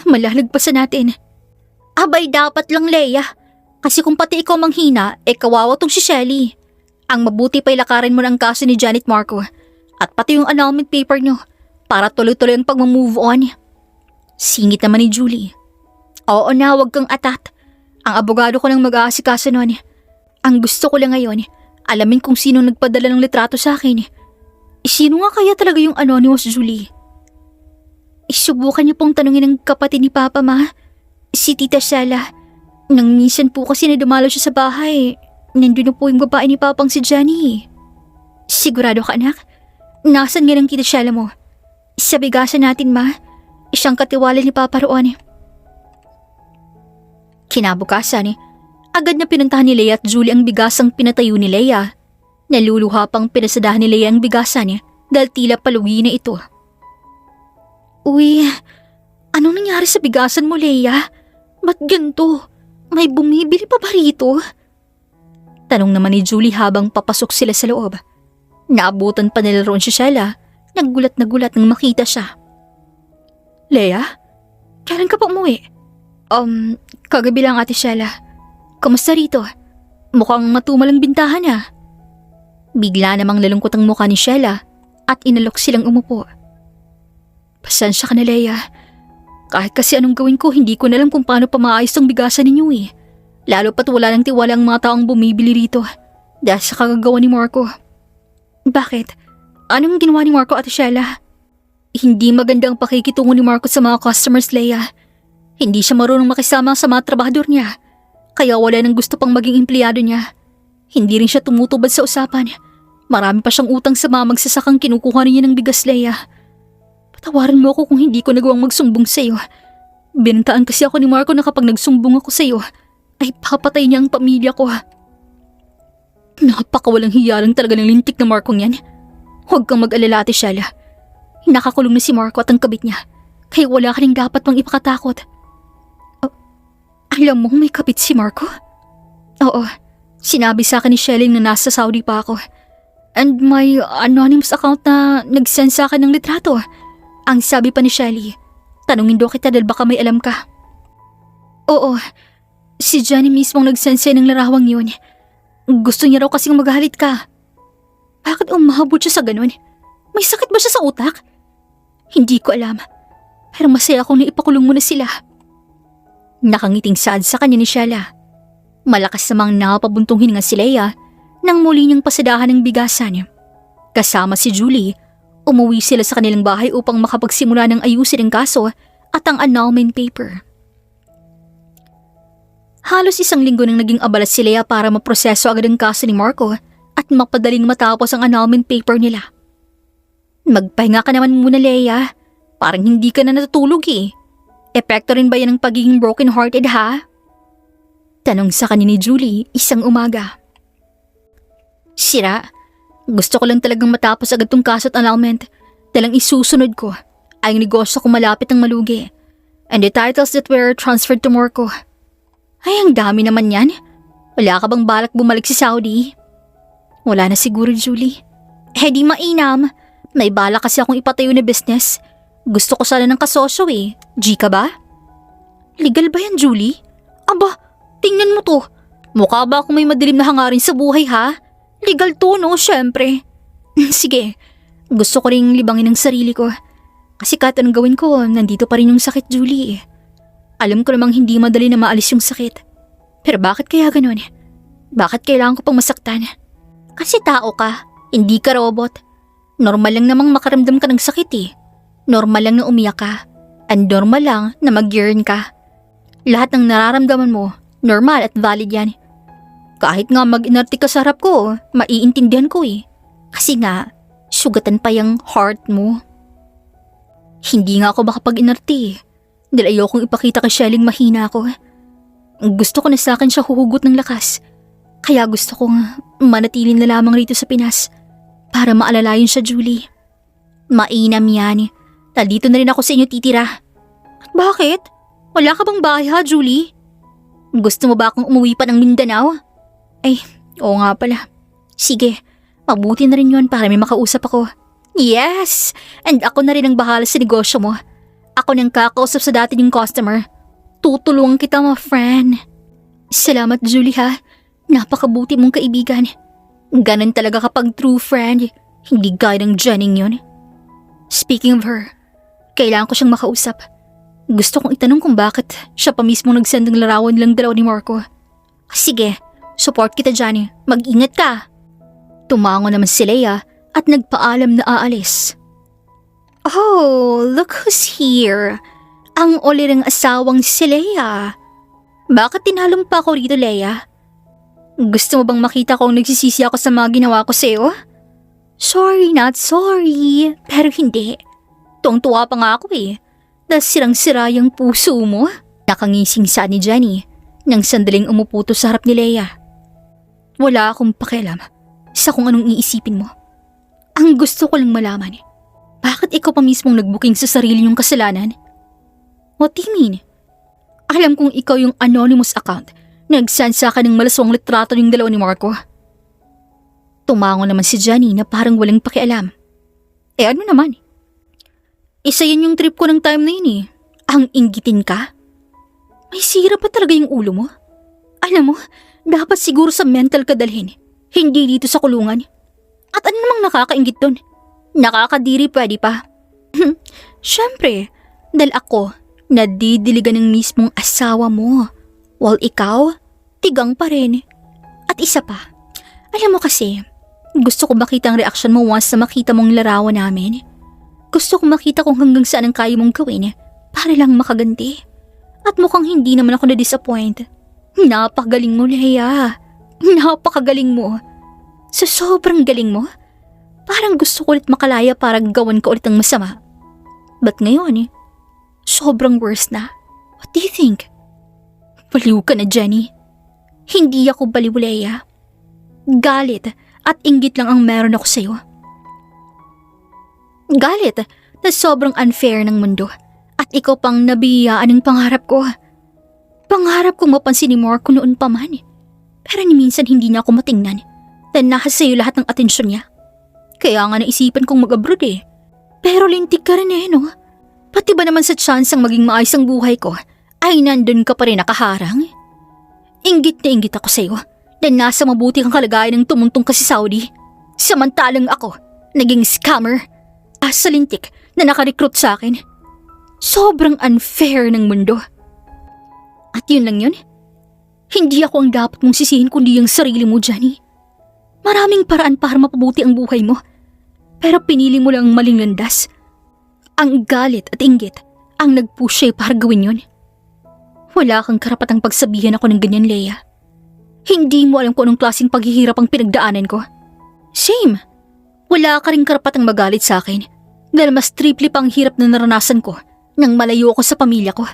Malalagpasan natin. Abay, dapat lang, Leia. Kasi kung pati ikaw manghina, kawawa tong si Shelly. Ang mabuti pa'y lakarin mo ng kaso ni Janet Marco at pati yung annulment paper nyo para tuloy-tuloy ang pag-move on. Singit naman ni Julie. Oo na, huwag kang atat. Ang abogado ko nang mag-aasikaso nun. Ang gusto ko lang ngayon, alamin kung sino nagpadala ng litrato sa akin. Sino nga kaya talaga yung anonymous, Julie? Isubukan niyo pong tanungin ng kapatid ni Papa, Ma. Si Tita Shela. Nang minsan po kasi na dumalo siya sa bahay, nandun na po yung babae ni Papang si Jenny. Sigurado ka, anak? Nasaan nga ng Tita Shela mo? Sa bigasan natin, Ma. Isang katiwala ni Papa roon. Kinabukasan, Agad na pinuntahan ni Leia at Julie ang bigasang pinatayo ni Leia. Naluluha pang pinasadahan ni Leia ang bigasan niya dahil tila palugi na ito. Uy, anong nangyari sa bigasan mo, Leia? Ba't ganito? May bumibili pa ba rito? Tanong naman ni Julie habang papasok sila sa loob. Naabutan pa nila roon si Sheila. Naggulat na gulat nang makita siya. Leia? Kailan ka pa umuwi? Kagabi lang, Ate Sheila. Kamusta rito? Mukhang matumal ang bintahan niya. Bigla namang lalungkot ang mukha ni Sheila at inalok silang umupo. Pasensya ka na, Leia. Kahit kasi anong gawin ko, hindi ko na alam kung paano pa maayos ang bigasan ninyo eh. Lalo pat wala ng tiwala ang mga taong bumibili rito dahil sa kagagawa ni Marco. Bakit? Anong ginawa ni Marco, Ate Sheila? Hindi maganda ang pakikitungo ni Marco sa mga customers, Leia. Hindi siya marunong makisama sa mga trabahador niya. Kaya wala nang gusto pang maging empleyado niya. Hindi rin siya tumutubad sa usapan. Marami pa siyang utang sa mga magsasakang kinukuha niya ng bigas, Leia. Patawarin mo ako kung hindi ko nagawang magsumbong sa iyo. Binantaan kasi ako ni Marco na kapag nagsumbong ako sa iyo, ay papatay niya ang pamilya ko. Napakawalang hiya lang talaga ng lintik na Marco niyan. Huwag kang mag-alala, Ate Sheila. Nakakulong na si Marco at ang kabit niya, kaya wala ka rin dapat pang ipakatakot. Alam mo may kabit si Marco? Oo, sinabi sa akin ni Shelly na nasa Saudi pa ako. And may anonymous account na nag-send sa akin ng litrato. Ang sabi pa ni Shelly, tanungin daw kita dahil baka may alam ka. Oo, si Jenny mismong nag-send sa'yo ng larawang yun. Gusto niya raw kasing magalit ka. Bakit umahabot siya sa ganun? May sakit ba siya sa utak? Hindi ko alam. Pero masaya akong naipakulong mo na sila. Nakangiting sad sa kanya ni Sheila. Malakas namang nakapabuntong hininga si Leia nang muli niyang pasadahan ng bigasan. Kasama si Julie, umuwi sila sa kanilang bahay upang makapagsimula ng ayusin ang kaso at ang annulment paper. Halos 1 linggo nang naging abala si Leia para maproseso agad ang kaso ni Marco at mapadaling matapos ang annulment paper nila. Magpahinga ka naman muna, Leia. Parang hindi ka na natutulog eh. Epekto rin ba yan ng pagiging broken-hearted, ha? Tanong sa kanya ni Julie isang umaga. Sira, gusto ko lang talagang matapos agad tong kaso at annulment dahil ang isusunod ko ay ang negosyo kong malapit ng malugi and the titles that were transferred to Marco. Ay, ang dami naman yan. Wala ka bang balak bumalik sa Saudi? Wala na siguro, Julie. Di mainam. May balak kasi akong ipatayo na business. Gusto ko sana ng kasosyo eh. G ka ba? Legal ba yan, Julie? Aba, tingnan mo to. Mukha ba akong may madilim na hangarin sa buhay, ha? Legal to, no? Syempre. Sige, gusto ko ring libangin ang sarili ko. Kasi kahit anong gawin ko, nandito pa rin yung sakit, Julie. Alam ko namang hindi madali na maalis yung sakit. Pero bakit kaya ganun? Bakit kailangan ko pang masaktan? Kasi tao ka, hindi ka robot. Normal lang namang makaramdam ka ng sakit eh. Normal lang na umiyak ka. And normal lang na mag-yearn ka. Lahat ng nararamdaman mo, normal at valid yan. Kahit nga mag-inarte ka sa harap ko, maiintindihan ko eh. Kasi nga, sugatan pa yung heart mo. Hindi nga ako makapag-inarte eh. Dahil ayokong ipakita kay Shelling mahina ako. Gusto ko na sa akin siya huhugot ng lakas. Kaya gusto kong manatili na lamang rito sa Pinas para maalalayan siya, Julie. Mainam yan. Dito na rin ako sa inyo titira. Bakit? Wala ka bang bahay ha, Julie? Gusto mo ba akong umuwi pa ng Mindanao? Ay, oo nga pala. Sige, mabuti na rin yun para may makausap ako. Yes! And ako na rin ang bahala sa negosyo mo. Ako nang kakausap sa dati yung customer. Tutulungan kita, my friend. Salamat, Julie ha. Napakabuti mong kaibigan. Ganon talaga kapag true friend. Hindi gaya ng Jenning yun. Speaking of her, kailangan ko siyang makausap. Gusto kong itanong kung bakit siya pa mismo nagsend ng larawan nilang dalawa ni Marco. Sige, support kita dyan. Mag-ingat ka. Tumango naman si Leia at nagpaalam na aalis. Oh, look who's here. Ang ulirang asawang si Leia. Bakit tinalong pa ako rito, Leia? Gusto mo bang makita kung nagsisisi ako sa mga ginawa ko sa'yo? Sorry, not sorry. Pero hindi. Tuwang-tuwa pa nga ako eh. Dahil sirang-sira yung puso mo. Nakangising sa ni Jenny. nang sandaling umupo to sa harap ni Leia. Wala akong pakialam sa kung anong iisipin mo. Ang gusto ko lang malaman, bakit ikaw pa mismong nagbuking sa sarili niyong kasalanan? What do you mean? Alam kong ikaw yung anonymous account na nagsansa ka ng malaswang litrato ng dalawa ni Marco. Tumango naman si Johnny na parang walang pakialam. Ano naman? Isa yun yung trip ko ng time na yun eh. Ang inggitin ka? May sira pa talaga yung ulo mo? Alam mo, dapat siguro sa mental ka dalhin, hindi dito sa kulungan. At ano namang nakakainggit doon? Nakakadiri pwede pa. Siyempre, dahil ako, nadidiligan ng mismong asawa mo. While ikaw, tigang pa rin. At isa pa, alam mo kasi, gusto ko makita ang reaksyon mo once na makita mong larawan namin. Gusto ko makita kung hanggang saan ang kaya mong gawin para lang makaganti. At mukhang hindi naman ako na-disappoint. Napakagaling mo, Leia. Napakagaling mo. Sa sobrang galing mo, parang gusto ko ulit makalaya para gawan ko ulit ang masama. But ngayon, sobrang worse na. What do you think? Baliw ka na, Jenny. Hindi ako baliw, Leia. Galit at inggit lang ang meron ako sa'yo. Galit na sobrang unfair ng mundo at ikaw pang nabiyayaan ng pangarap ko. Pangarap kong mapansin ni Marco noon pa man. Pero ni minsan hindi niya ako matingnan dahil nasa sa'yo lahat ng atensyon niya. Kaya nga naisipan kong mag-abroad eh. Pero lintik ka rin no? Pati ba naman sa chance ang maging maayos ang buhay ko ay nandun ka pa rin nakaharang? Inggit na inggit ako sa'yo dahil nasa mabuti kang kalagayan ng tumuntong ka sa Saudi. Samantalang ako, naging scammer. Sa lintik na nakarecruit sa akin. Sobrang unfair ng mundo. At yun lang yun. Hindi ako ang dapat mong sisihin kundi ang sarili mo, Johnny. Maraming paraan para mapabuti ang buhay mo. Pero pinili mo lang ang maling landas. Ang galit at inggit ang nag-push sa'yo para gawin yun. Wala kang karapatang pagsabihan ako ng ganyan, Leia. Hindi mo alam kung anong klaseng paghihirap ang pinagdaanan ko. Same. Wala ka rin karapatang magalit sa akin dahil mas triple pang hirap na naranasan ko nang malayo ako sa pamilya ko.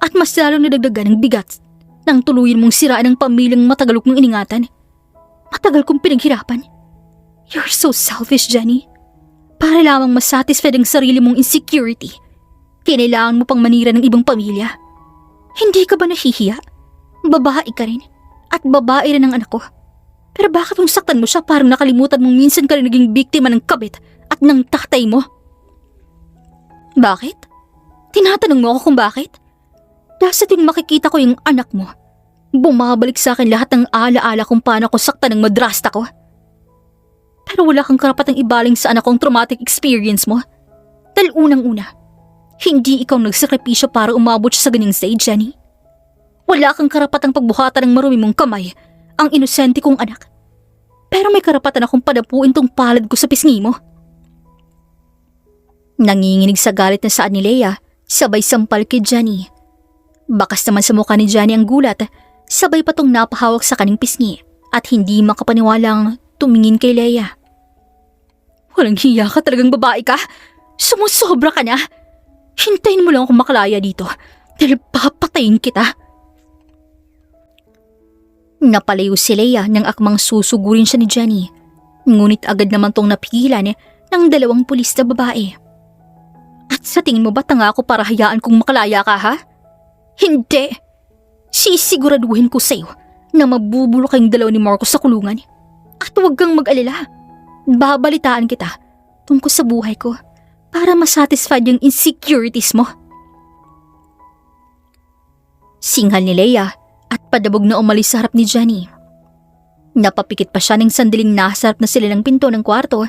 At mas lalong nadagdagan ng bigat nang tuluyin mong siraan ang pamilyang matagal kong iningatan. Matagal kong pinaghirapan. You're so selfish, Jenny. Para lamang masatisfied ang sarili mong insecurity, kinailangan mo pang manira ng ibang pamilya. Hindi ka ba nahihiya? Babae ka rin at babae rin ang anak ko. Pero bakit kung saktan mo siya parang nakalimutan mong minsan ka rin naging biktima ng kabit at ng tatay mo? Bakit? Tinatanong mo ako kung bakit? Dahil sa tuwing makikita ko yung anak mo, bumabalik sa akin lahat ng alaala kung paano ko saktan ng madrasta ko. Pero wala kang karapatang ibaling sa anak kong traumatic experience mo. Dahil unang-una, hindi ikaw nagsakripisyo para umabot siya sa ganyang stage, Jenny. Wala kang karapatang pagbuhatan ng marumi mong kamay ang inosente kong anak. Pero may karapatan akong padapuin tong palad ko sa pisngi mo. Nanginginig sa galit na saan ni Leia, sabay sampal kay Jenny. Bakas naman sa mukha ni Jenny ang gulat, sabay pa tong napahawak sa kaning pisngi at hindi makapaniwalang tumingin kay Leia. Walang hiya ka, talagang babae ka. Sumusobra ka na. Hintayin mo lang akong makalaya dito dahil papatayin kita. Napalayo si Leia nang akmang susugurin siya ni Jenny. Ngunit agad naman tong napigilan ng dalawang pulis na babae. At sa tingin mo ba tanga ako para hayaan kong makalaya ka, ha? Hindi! Sisiguraduhin ko sa'yo na mabubulok kayong dalawa ni Marco sa kulungan. At huwag kang mag-alala. Babalitaan kita tungkol sa buhay ko para masatisfied yung insecurities mo. Singhal ni Leia at padabog na umalis sa harap ni Jenny. Napapikit pa siya ng sandaling nasa harap na sila ng pinto ng kwarto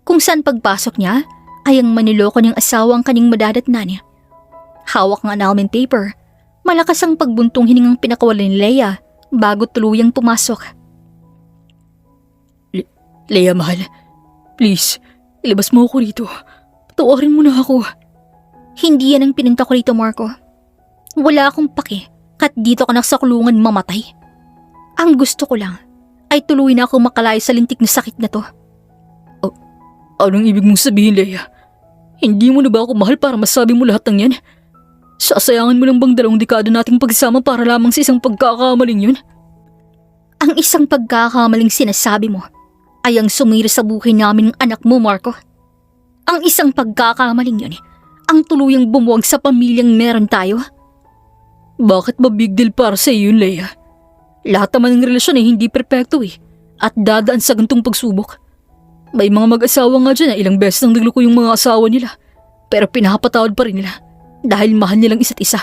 kung saan pagpasok niya ay ang maniloko niyang asawang kaning madadatnan. Hawak ng annulment paper, malakas ang pagbuntong hiningang pinakawalan ni Leia bago tuluyang pumasok. Leia, mahal. Please, ilabas mo ako rito. Patawarin mo na ako. Hindi yan ang pinunta ko rito, Marco. Wala akong pake kat dito ka na sa kulungan mamatay. Ang gusto ko lang ay tuloy na ako makalaya sa lintik na sakit na to. Anong ibig mong sabihin, Leia? Hindi mo na ba ako mahal para masabi mo lahat ng yan? Sasayangin mo lang bang 2 dekada nating pagsama para lamang sa isang pagkakamaling yun? Ang isang pagkakamaling sinasabi mo ay ang sumira sa buhay namin ng anak mo, Marco. Ang isang pagkakamaling yun ang tuluyang bumuwag sa pamilyang meron tayo. Bakit ba big deal para sa iyo yun, Leia? Lahat naman ng relasyon ay hindi perpekto at dadaan sa gantong pagsubok. May mga mag-asawa nga dyan na ilang beses nang nagloko yung mga asawa nila pero pinapatawad pa rin nila dahil mahal nilang isa't isa.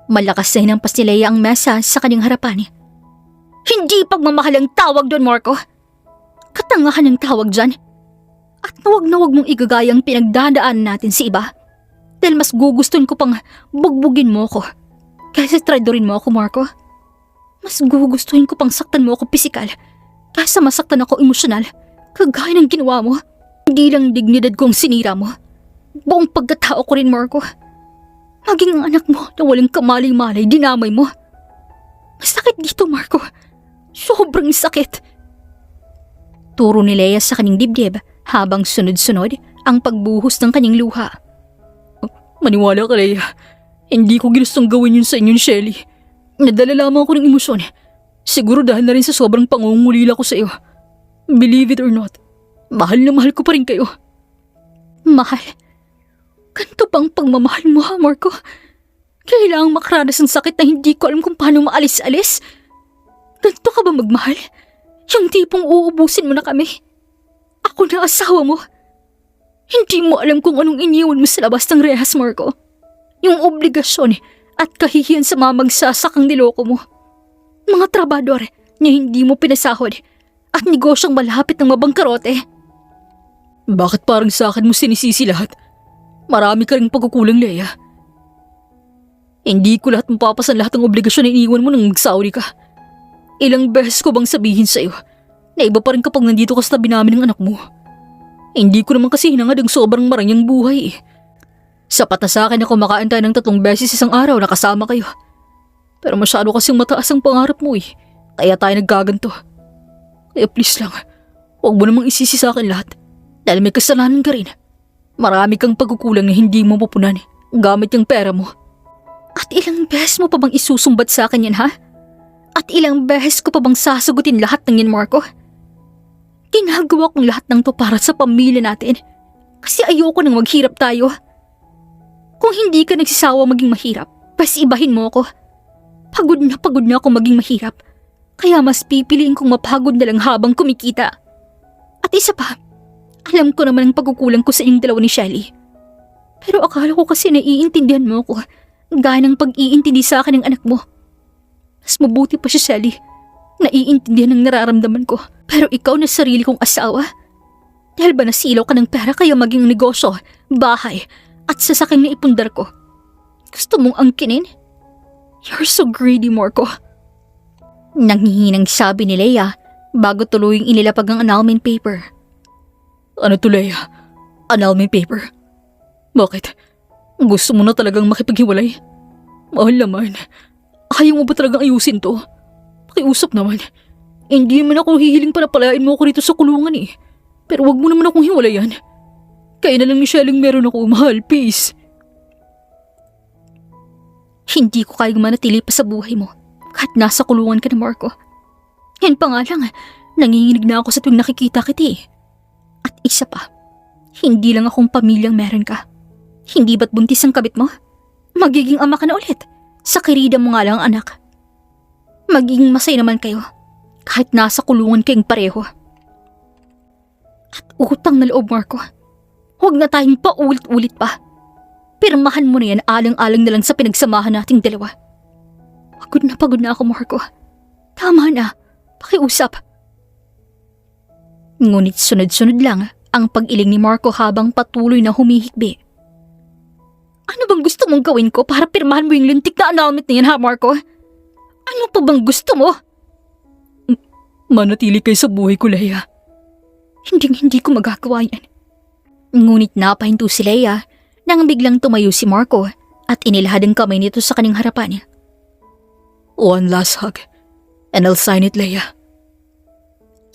Malakas na hinampas ni Leia ang mesa sa kanyang harapan. Hindi pagmamahal ang tawag doon, Marco. Katangahan ang tawag dyan. At huwag na huwag mong igagaya ang pinagdadaan natin sa iba. Dahil mas gugustuhin ko pang bugbugin mo ko kaysa traidorin mo ako, Marco. Mas gugustuhin ko pang saktan mo ako pisikal kaysa masaktan ako emosyonal kagaya ng ginawa mo. Hindi lang dignidad kong sinira mo. Buong pagkatao ko rin, Marco. Maging ang anak mo na walang kamalay-malay, dinamay mo. Masakit dito, Marco. Sobrang sakit. Turo ni Leia sa kanyang dibdib habang sunod-sunod ang pagbuhos ng kanyang luha. Maniwala ka, Leia. Hindi ko ginustong gawin yun sa inyo, Shelly. Nadala lamang ako ng emosyon. Siguro dahil na rin sa sobrang pangungulila ko sa iyo. Believe it or not, mahal na mahal ko pa rin kayo. Mahal? Ganito bang pagmamahal mo, ha, Marco? Kailangang makaranas ng sakit na hindi ko alam kung paano maalis-alis? Ganito ka ba magmahal? Yung tipong uubusin mo na kami. Ako na asawa mo. Hindi mo alam kung anong iniwan mo sa labas ng rehas, Marco. Yung obligasyon at kahihiyan sa mga magsasakang niloko mo. Mga trabador na hindi mo pinasahod at negosyong malapit ng mabangkarote. Bakit parang sa akin mo sinisisi lahat? Marami ka ring pagkukulang, Leia. Hindi ko lahat mapapasan lahat ng obligasyon na iniwan mo nang magsauri ka. Ilang beses ko bang sabihin sa'yo na iba pa rin kapag nandito ka sa tabi namin ng anak mo? Hindi ko naman kasi hinangad ang sobrang maranyang buhay. Sapat na sa akin na kumakain tayo ng 3 beses isang araw na kasama kayo. Pero masyado kasing mataas ang pangarap mo kaya tayo nagkaganto. Kaya please lang, huwag mo namang isisi sa akin lahat dahil may kasalanan ka rin. Marami kang pagkukulang na hindi mo mapunan gamit yung pera mo. At ilang beses mo pa bang isusumbat sa akin yan, ha? At ilang beses ko pa bang sasagutin lahat ng yan, Marco? Ginagawa kong lahat ng to para sa pamilya natin. Kasi ayoko nang maghirap tayo. Kung hindi ka nagsisawa maging mahirap, bas ibahin mo ako. Pagod na ako maging mahirap. Kaya mas pipiliin kong mapagod na lang habang kumikita. At isa pa, alam ko naman ang pagkukulang ko sa inyong dalawa ni Shelly. Pero akala ko kasi naiintindihan mo ako. Gaya ng pag-iintindi sa akin ng anak mo. Mas mabuti pa siya, Shelly. Naiintindihan ang nararamdaman ko. Pero ikaw na sarili kong asawa. Dahil ba nasilaw ka ng pera kaya maging negosyo, bahay, at sasakyan na ipundar ko? Gusto mong angkinin? You're so greedy, Marco. Nanghihinang sabi ni Leia bago tuluying inilapag ang annulment paper. Ano to, Leia? Annulment paper? Bakit? Gusto mo na talagang makipaghiwalay? Mahal naman. Ayaw mo ba talagang ayusin to? Pakiusap naman. Hindi man ako hihiling para palayain mo ako rito sa kulungan Pero wag mo naman akong hiwalayan. Kaya na lang ni Shelling meron ako, mahal, peace. Hindi ko kayang manatili pa sa buhay mo kahit nasa kulungan ka na, Marco. Yan pa nga lang, nanginginig na ako sa tuwing nakikita kita At isa pa, hindi lang akong pamilyang meron ka. Hindi ba't buntis ang kabit mo? Magiging ama ka na ulit. Sa kirida mo nga lang anak. Magiging masaya naman kayo kahit nasa kulungan kayong pareho. At utang na loob, Marco. Huwag na tayong paulit-ulit pa. Pirmahan mo na yan alang-alang na lang sa pinagsamahan nating dalawa. Pagod na ako, Marco. Tama na. Pakiusap. Ngunit sunod-sunod lang ang pag-iling ni Marco habang patuloy na humihikbi. Ano bang gusto mong gawin ko para pirmahan mo yung lintik na annulment na yan, ha, Marco? Ano pa bang gusto mo? Manatili kayo sa buhay ko, Leia. Hindi ko magagawa yan. Ngunit napahinto si Leia nang biglang tumayo si Marco at inilahad ang kamay nito sa kanyang harapan. One last hug, and I'll sign it, Leia.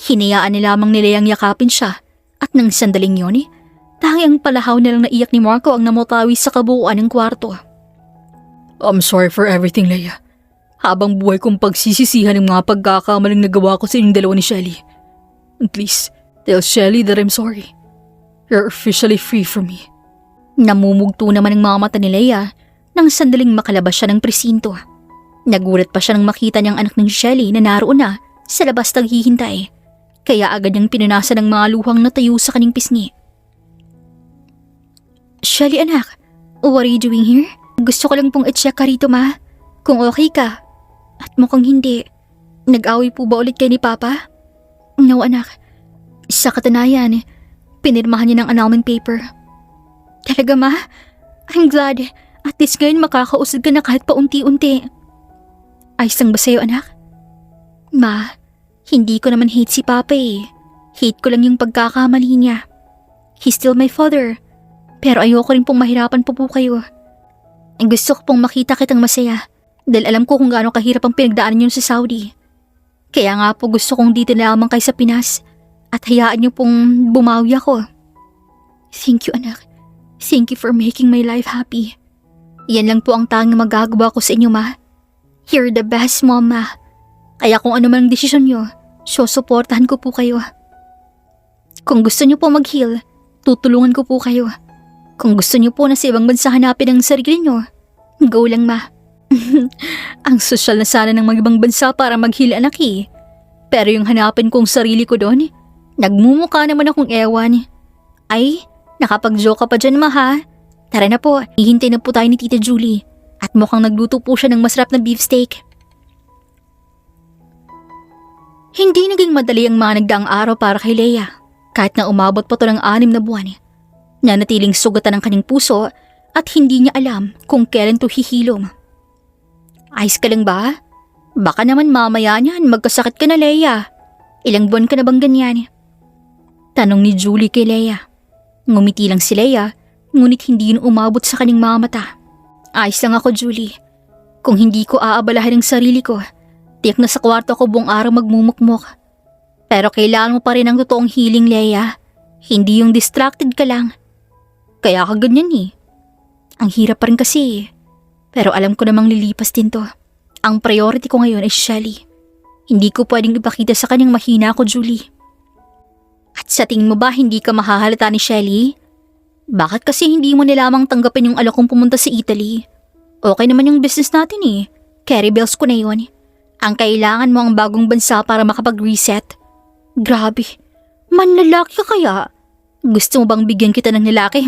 Hinayaan ni lamang ni Leia ang yakapin siya at nang sandaling yun, tangi ang palahaw na lang naiyak ni Marco ang namutawi sa kabuuan ng kwarto. I'm sorry for everything, Leia. Habang buhay kong pagsisisihan ng mga pagkakamaling nagawa ko sa inyong dalawa ni Shelly. And please, tell Shelly that I'm sorry. You're officially free from me. Namumugto naman ang mga mata ni Leia nang sandaling makalabas siya ng presinto. Nagulat pa siya nang makita niyang anak ng Shelly na naroon na sa labas naghihintay. Kaya agad niyang pinunasan ng mga luhang natayo sa kanyang pisngi. Shelly anak, what are you doing here? Gusto ko lang pong i-check ka rito ma. Kung okay ka. At mukhang hindi. Nag-away po ba ulit kayo ni Papa? No anak. Sa katunayan, pinirmahan niya ng annulment paper. Talaga ma? I'm glad. At least ngayon makakausad ka na kahit paunti-unti. Ayos lang ba sa'yo anak? Ma, hindi ko naman hate si Papa eh. Hate ko lang yung pagkakamali niya. He's still my father. Pero ayoko rin pong mahirapan po kayo. Gusto ko pong makita kitang masaya. Dahil alam ko kung gaano kahirap ang pinagdaanan niyo sa Saudi. Kaya nga po gusto kong dito na lamang kayo sa Pinas. At hayaan niyo pong bumawi ako. Thank you anak. Thank you for making my life happy. Yan lang po ang tanging magagawa ko sa inyo ma. You're the best mom ma. Kaya kung ano man ang desisyon niyo, susuportahan ko po kayo. Kung gusto niyo po mag-heal, tutulungan ko po kayo. Kung gusto niyo po na sa ibang bansa hanapin ang sarili niyo, go lang ma. Ang sosyal na sana ng mga ibang bansa para mag-heal anak eh. Pero yung hanapin kong sarili ko doon, nagmumukha naman akong ewan. Ay, nakapag-joke ka pa dyan ma ha. Tara na po, hihintay na po tayo ni Tita Julie. At mukhang nagluto po siya ng masarap na beefsteak. Hindi naging madali ang mga nagdaang araw para kay Leia. Kahit na umabot pa to ng 6 na buwan. Nanatiling sugatan ng kanyang puso at hindi niya alam kung kailan to hihilom. Ayos ka lang ba? Baka naman mamaya niyan magkasakit ka na Leia. Ilang buwan ka na bang ganyan? Tanong ni Julie kay Leia. Ngumiti lang si Leia, ngunit hindi yun umabot sa kanyang mga mata. Ayos lang ako Julie. Kung hindi ko aabalahin ang sarili ko, tiyak na sa kwarto ko buong araw magmumukmok. Pero kailangan mo pa rin ang totoong healing Leia. Hindi yung distracted ka lang. Kaya ka ganyan eh. Ang hirap pa rin kasi eh. Pero alam ko namang lilipas din to. Ang priority ko ngayon ay si Shelly. Hindi ko pwedeng ipakita sa kanyang mahina ako, Julie. At sa tingin mo ba hindi ka mahahalata ni Shelly? Bakit kasi hindi mo nilamang tanggapin yung alok kong pumunta sa Italy? Okay naman yung business natin eh. Carry bills ko na yun. Ang kailangan mo ang bagong bansa para makapag-reset. Grabe, manlalaki ka kaya? Gusto mo bang bigyan kita ng lalaki,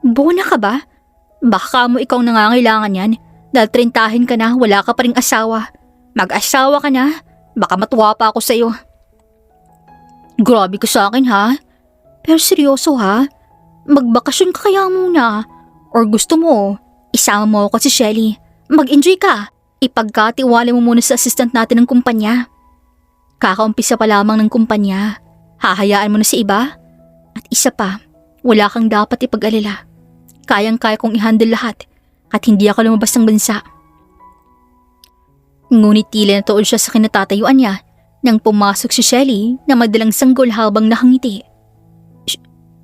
Bona ka ba? Baka mo ikaw nangangailangan yan dahil 30 ka na, wala ka pa ring asawa. Mag-asawa ka na, baka matuwa pa ako sa'yo. Grabe ka sa akin ha? Pero seryoso ha? Magbakasyon ka kaya muna? Or gusto mo, isama mo ako si Shelly. Mag-enjoy ka. Ipagkatiwala mo muna sa assistant natin ng kumpanya. Kakaumpisa pa lamang ng kumpanya. Hahayaan mo na sa iba? At isa pa, wala kang dapat ipag-alala. Kayang-kaya kong i-handle lahat at hindi ako lumabas ng bansa. Ngunit tila natuon siya sa kinatatayuan niya nang pumasok si Shelly na madalang sanggol habang nakangiti.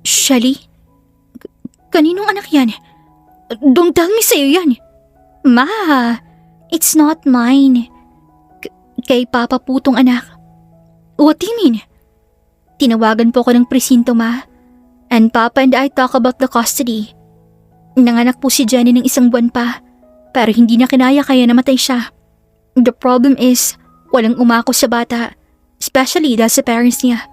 Shelly? Kaninong anak yan? Don't tell me sa'yo yan. Ma, it's not mine. Kay Papa po tong anak. What do you mean? Tinawagan po ko ng presinto ma. And Papa and I talk about the custody. Nanganak po si Jenny ng 1 buwan pa. Pero hindi na kinaya kaya namatay siya. The problem is, walang umako sa bata. Especially dahil sa parents niya.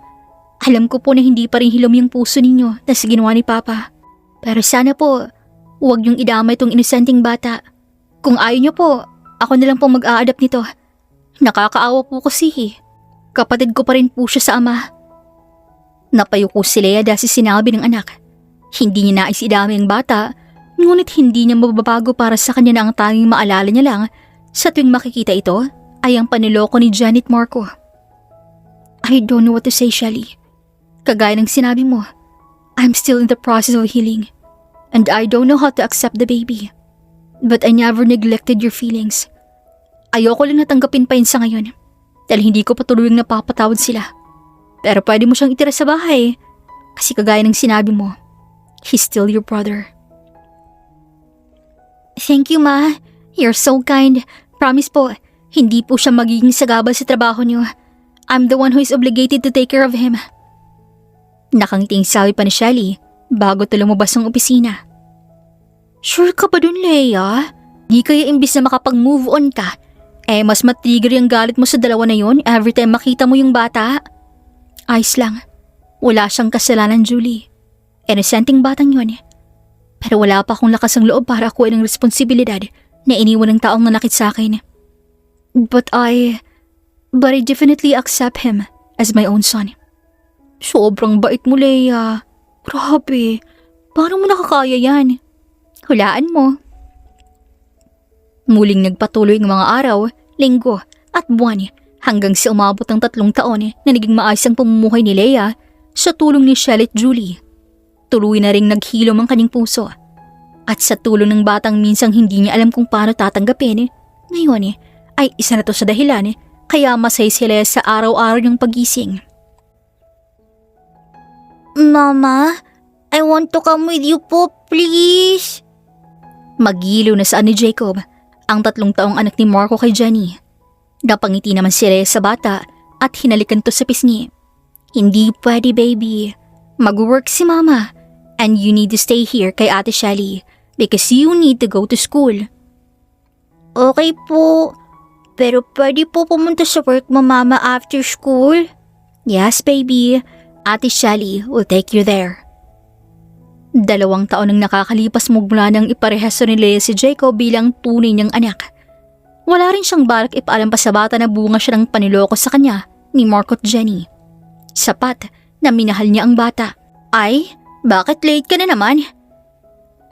Alam ko po na hindi pa rin hilom yung puso ninyo na sa ginawa ni Papa. Pero sana po, huwag niyong idamay itong inosenteng bata. Kung ayaw niyo po, ako na lang po mag-a-adapt nito. Nakakaawa po kasi. Kapatid ko pa rin po siya sa ama. Napayuko si Leia dahil sinabi ng anak. Hindi niya nais idamay ang bata, ngunit hindi niya mababago para sa kanya na ang tanging maalala niya lang sa tuwing makikita ito ay ang paniloko ni Janet Marco. I don't know what to say, Shelly. Kagaya ng sinabi mo, I'm still in the process of healing and I don't know how to accept the baby. But I never neglected your feelings. Ayoko lang natanggapin pa yun sa ngayon dahil hindi ko patuluyang napapatawad sila. Pero pwede mo siyang itira sa bahay kasi kagaya ng sinabi mo, he's still your brother. Thank you, Ma. You're so kind. Promise po, hindi po siya magiging sagabal sa trabaho niyo. I'm the one who is obligated to take care of him. Nakangiting sabi pa ni Shelly bago ito lumabas ng opisina. Sure ka ba dun, Leia? Di kaya imbis na makapag-move on ka, mas matrigger yung galit mo sa dalawa na yon every time makita mo yung bata? Ayos lang. Wala siyang kasalanan, Julie. Inosenteng batang yon. Pero wala pa akong lakas ng loob para akuin ng responsibilidad na iniwan ng taong nanakit sa akin. But I definitely accept him as my own son. Sobrang bait mo, Leia. Grabe. Paano mo nakakaya yan? Hulaan mo. Muling nagpatuloy ang mga araw, linggo at buwan hanggang sa umabot ng 3 taon na naging maayos ang pamumuhay ni Leia sa tulong ni Shelly at Julie. Tuloy na ring naghilom ang kanyang puso. At sa tulong ng batang minsang hindi niya alam kung paano tatanggapin, ngayon ay isa na to sa dahilan kaya masaya si Leia sa araw-araw niyang pagising. Mama, I want to come with you po, please. Magiliw na saan ni Jacob, ang 3 taong anak ni Marco kay Jenny. Napangiti naman si Leia sa bata at hinalikan to sa pisngi. Hindi pwede, baby. Mag-work si mama and you need to stay here kay Ate Shelly because you need to go to school. Okay po, pero pwede po pumunta sa work mo, mama, after school? Yes, baby. Ate Shelly will take you there. 2 taon nang nakakalipas mula nang ipareheso ni Leia si Jacob bilang tunay niyang anak. Wala rin siyang balak ipaalam pa sa bata na bunga siya ng paniloko sa kanya ni Marco at Jenny. Sapat na minahal niya ang bata. Ay, bakit late ka na naman?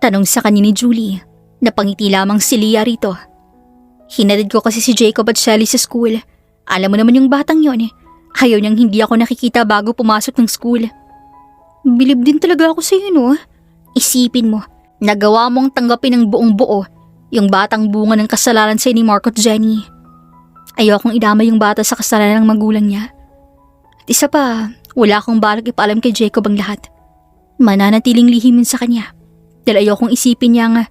Tanong sa kanya ni Julie. Napangiti lamang si Leia rito. Hinatid ko kasi si Jacob at Shelly sa school. Alam mo naman yung batang yon. Ayaw niyang hindi ako nakikita bago pumasok ng school. Bilib din talaga ako sa iyo, no? Isipin mo, nagawa mong tanggapin ng buong buo yung batang bunga ng kasalanan sa ni Marco at Jenny. Ayokong idama yung bata sa kasalanan ng magulang niya. At isa pa, wala akong balak ipaalam kay Jacob ang lahat. Mananatiling lihimin sa kanya dahil ayokong isipin niya nga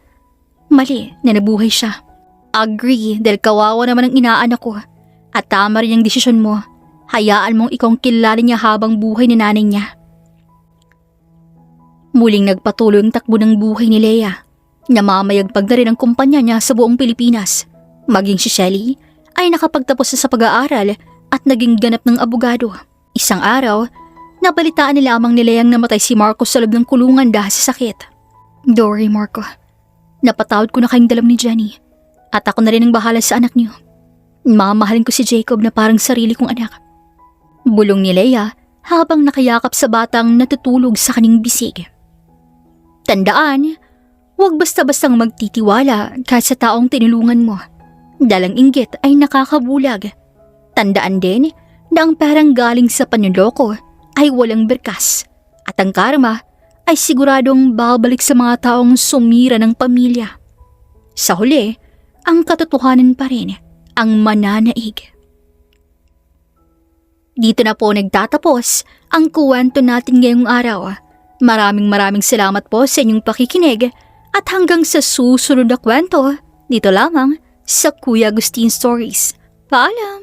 mali na nabuhay siya. Agree dahil kawawa naman ang inaanak ko at tama rin ang desisyon mo. Hayaan mong ikaw kilala niya habang buhay ni nanay niya. Muling nagpatuloy ang takbo ng buhay ni Leia. Namamayagpag na rin ang kumpanya niya sa buong Pilipinas. Maging si Shelly ay nakapagtapos na sa pag-aaral at naging ganap ng abogado. Isang araw, nabalitaan ni lamang ni Leia ang namatay si Marco sa loob ng kulungan dahil sa sakit. Don't worry, Marco. Napatawad ko na kayong dalam ni Jenny at ako na rin ang bahala sa anak niyo. Mamahalin ko si Jacob na parang sarili kong anak. Bulong ni Leia habang nakayakap sa batang natutulog sa kanyang bisig. Tandaan, huwag basta-bastang magtitiwala kahit sa taong tinulungan mo. Dalang inggit ay nakakabulag. Tandaan din na ang perang galing sa panloloko ay walang berkas at ang karma ay siguradong babalik sa mga taong sumira ng pamilya. Sa huli, ang katotohanan pa rin ang mananaig. Dito na po nagtatapos ang kwento natin ngayong araw. Maraming salamat po sa inyong pakikinig at hanggang sa susunod na kwento, dito lamang sa Kuya Agustin Stories. Paalam!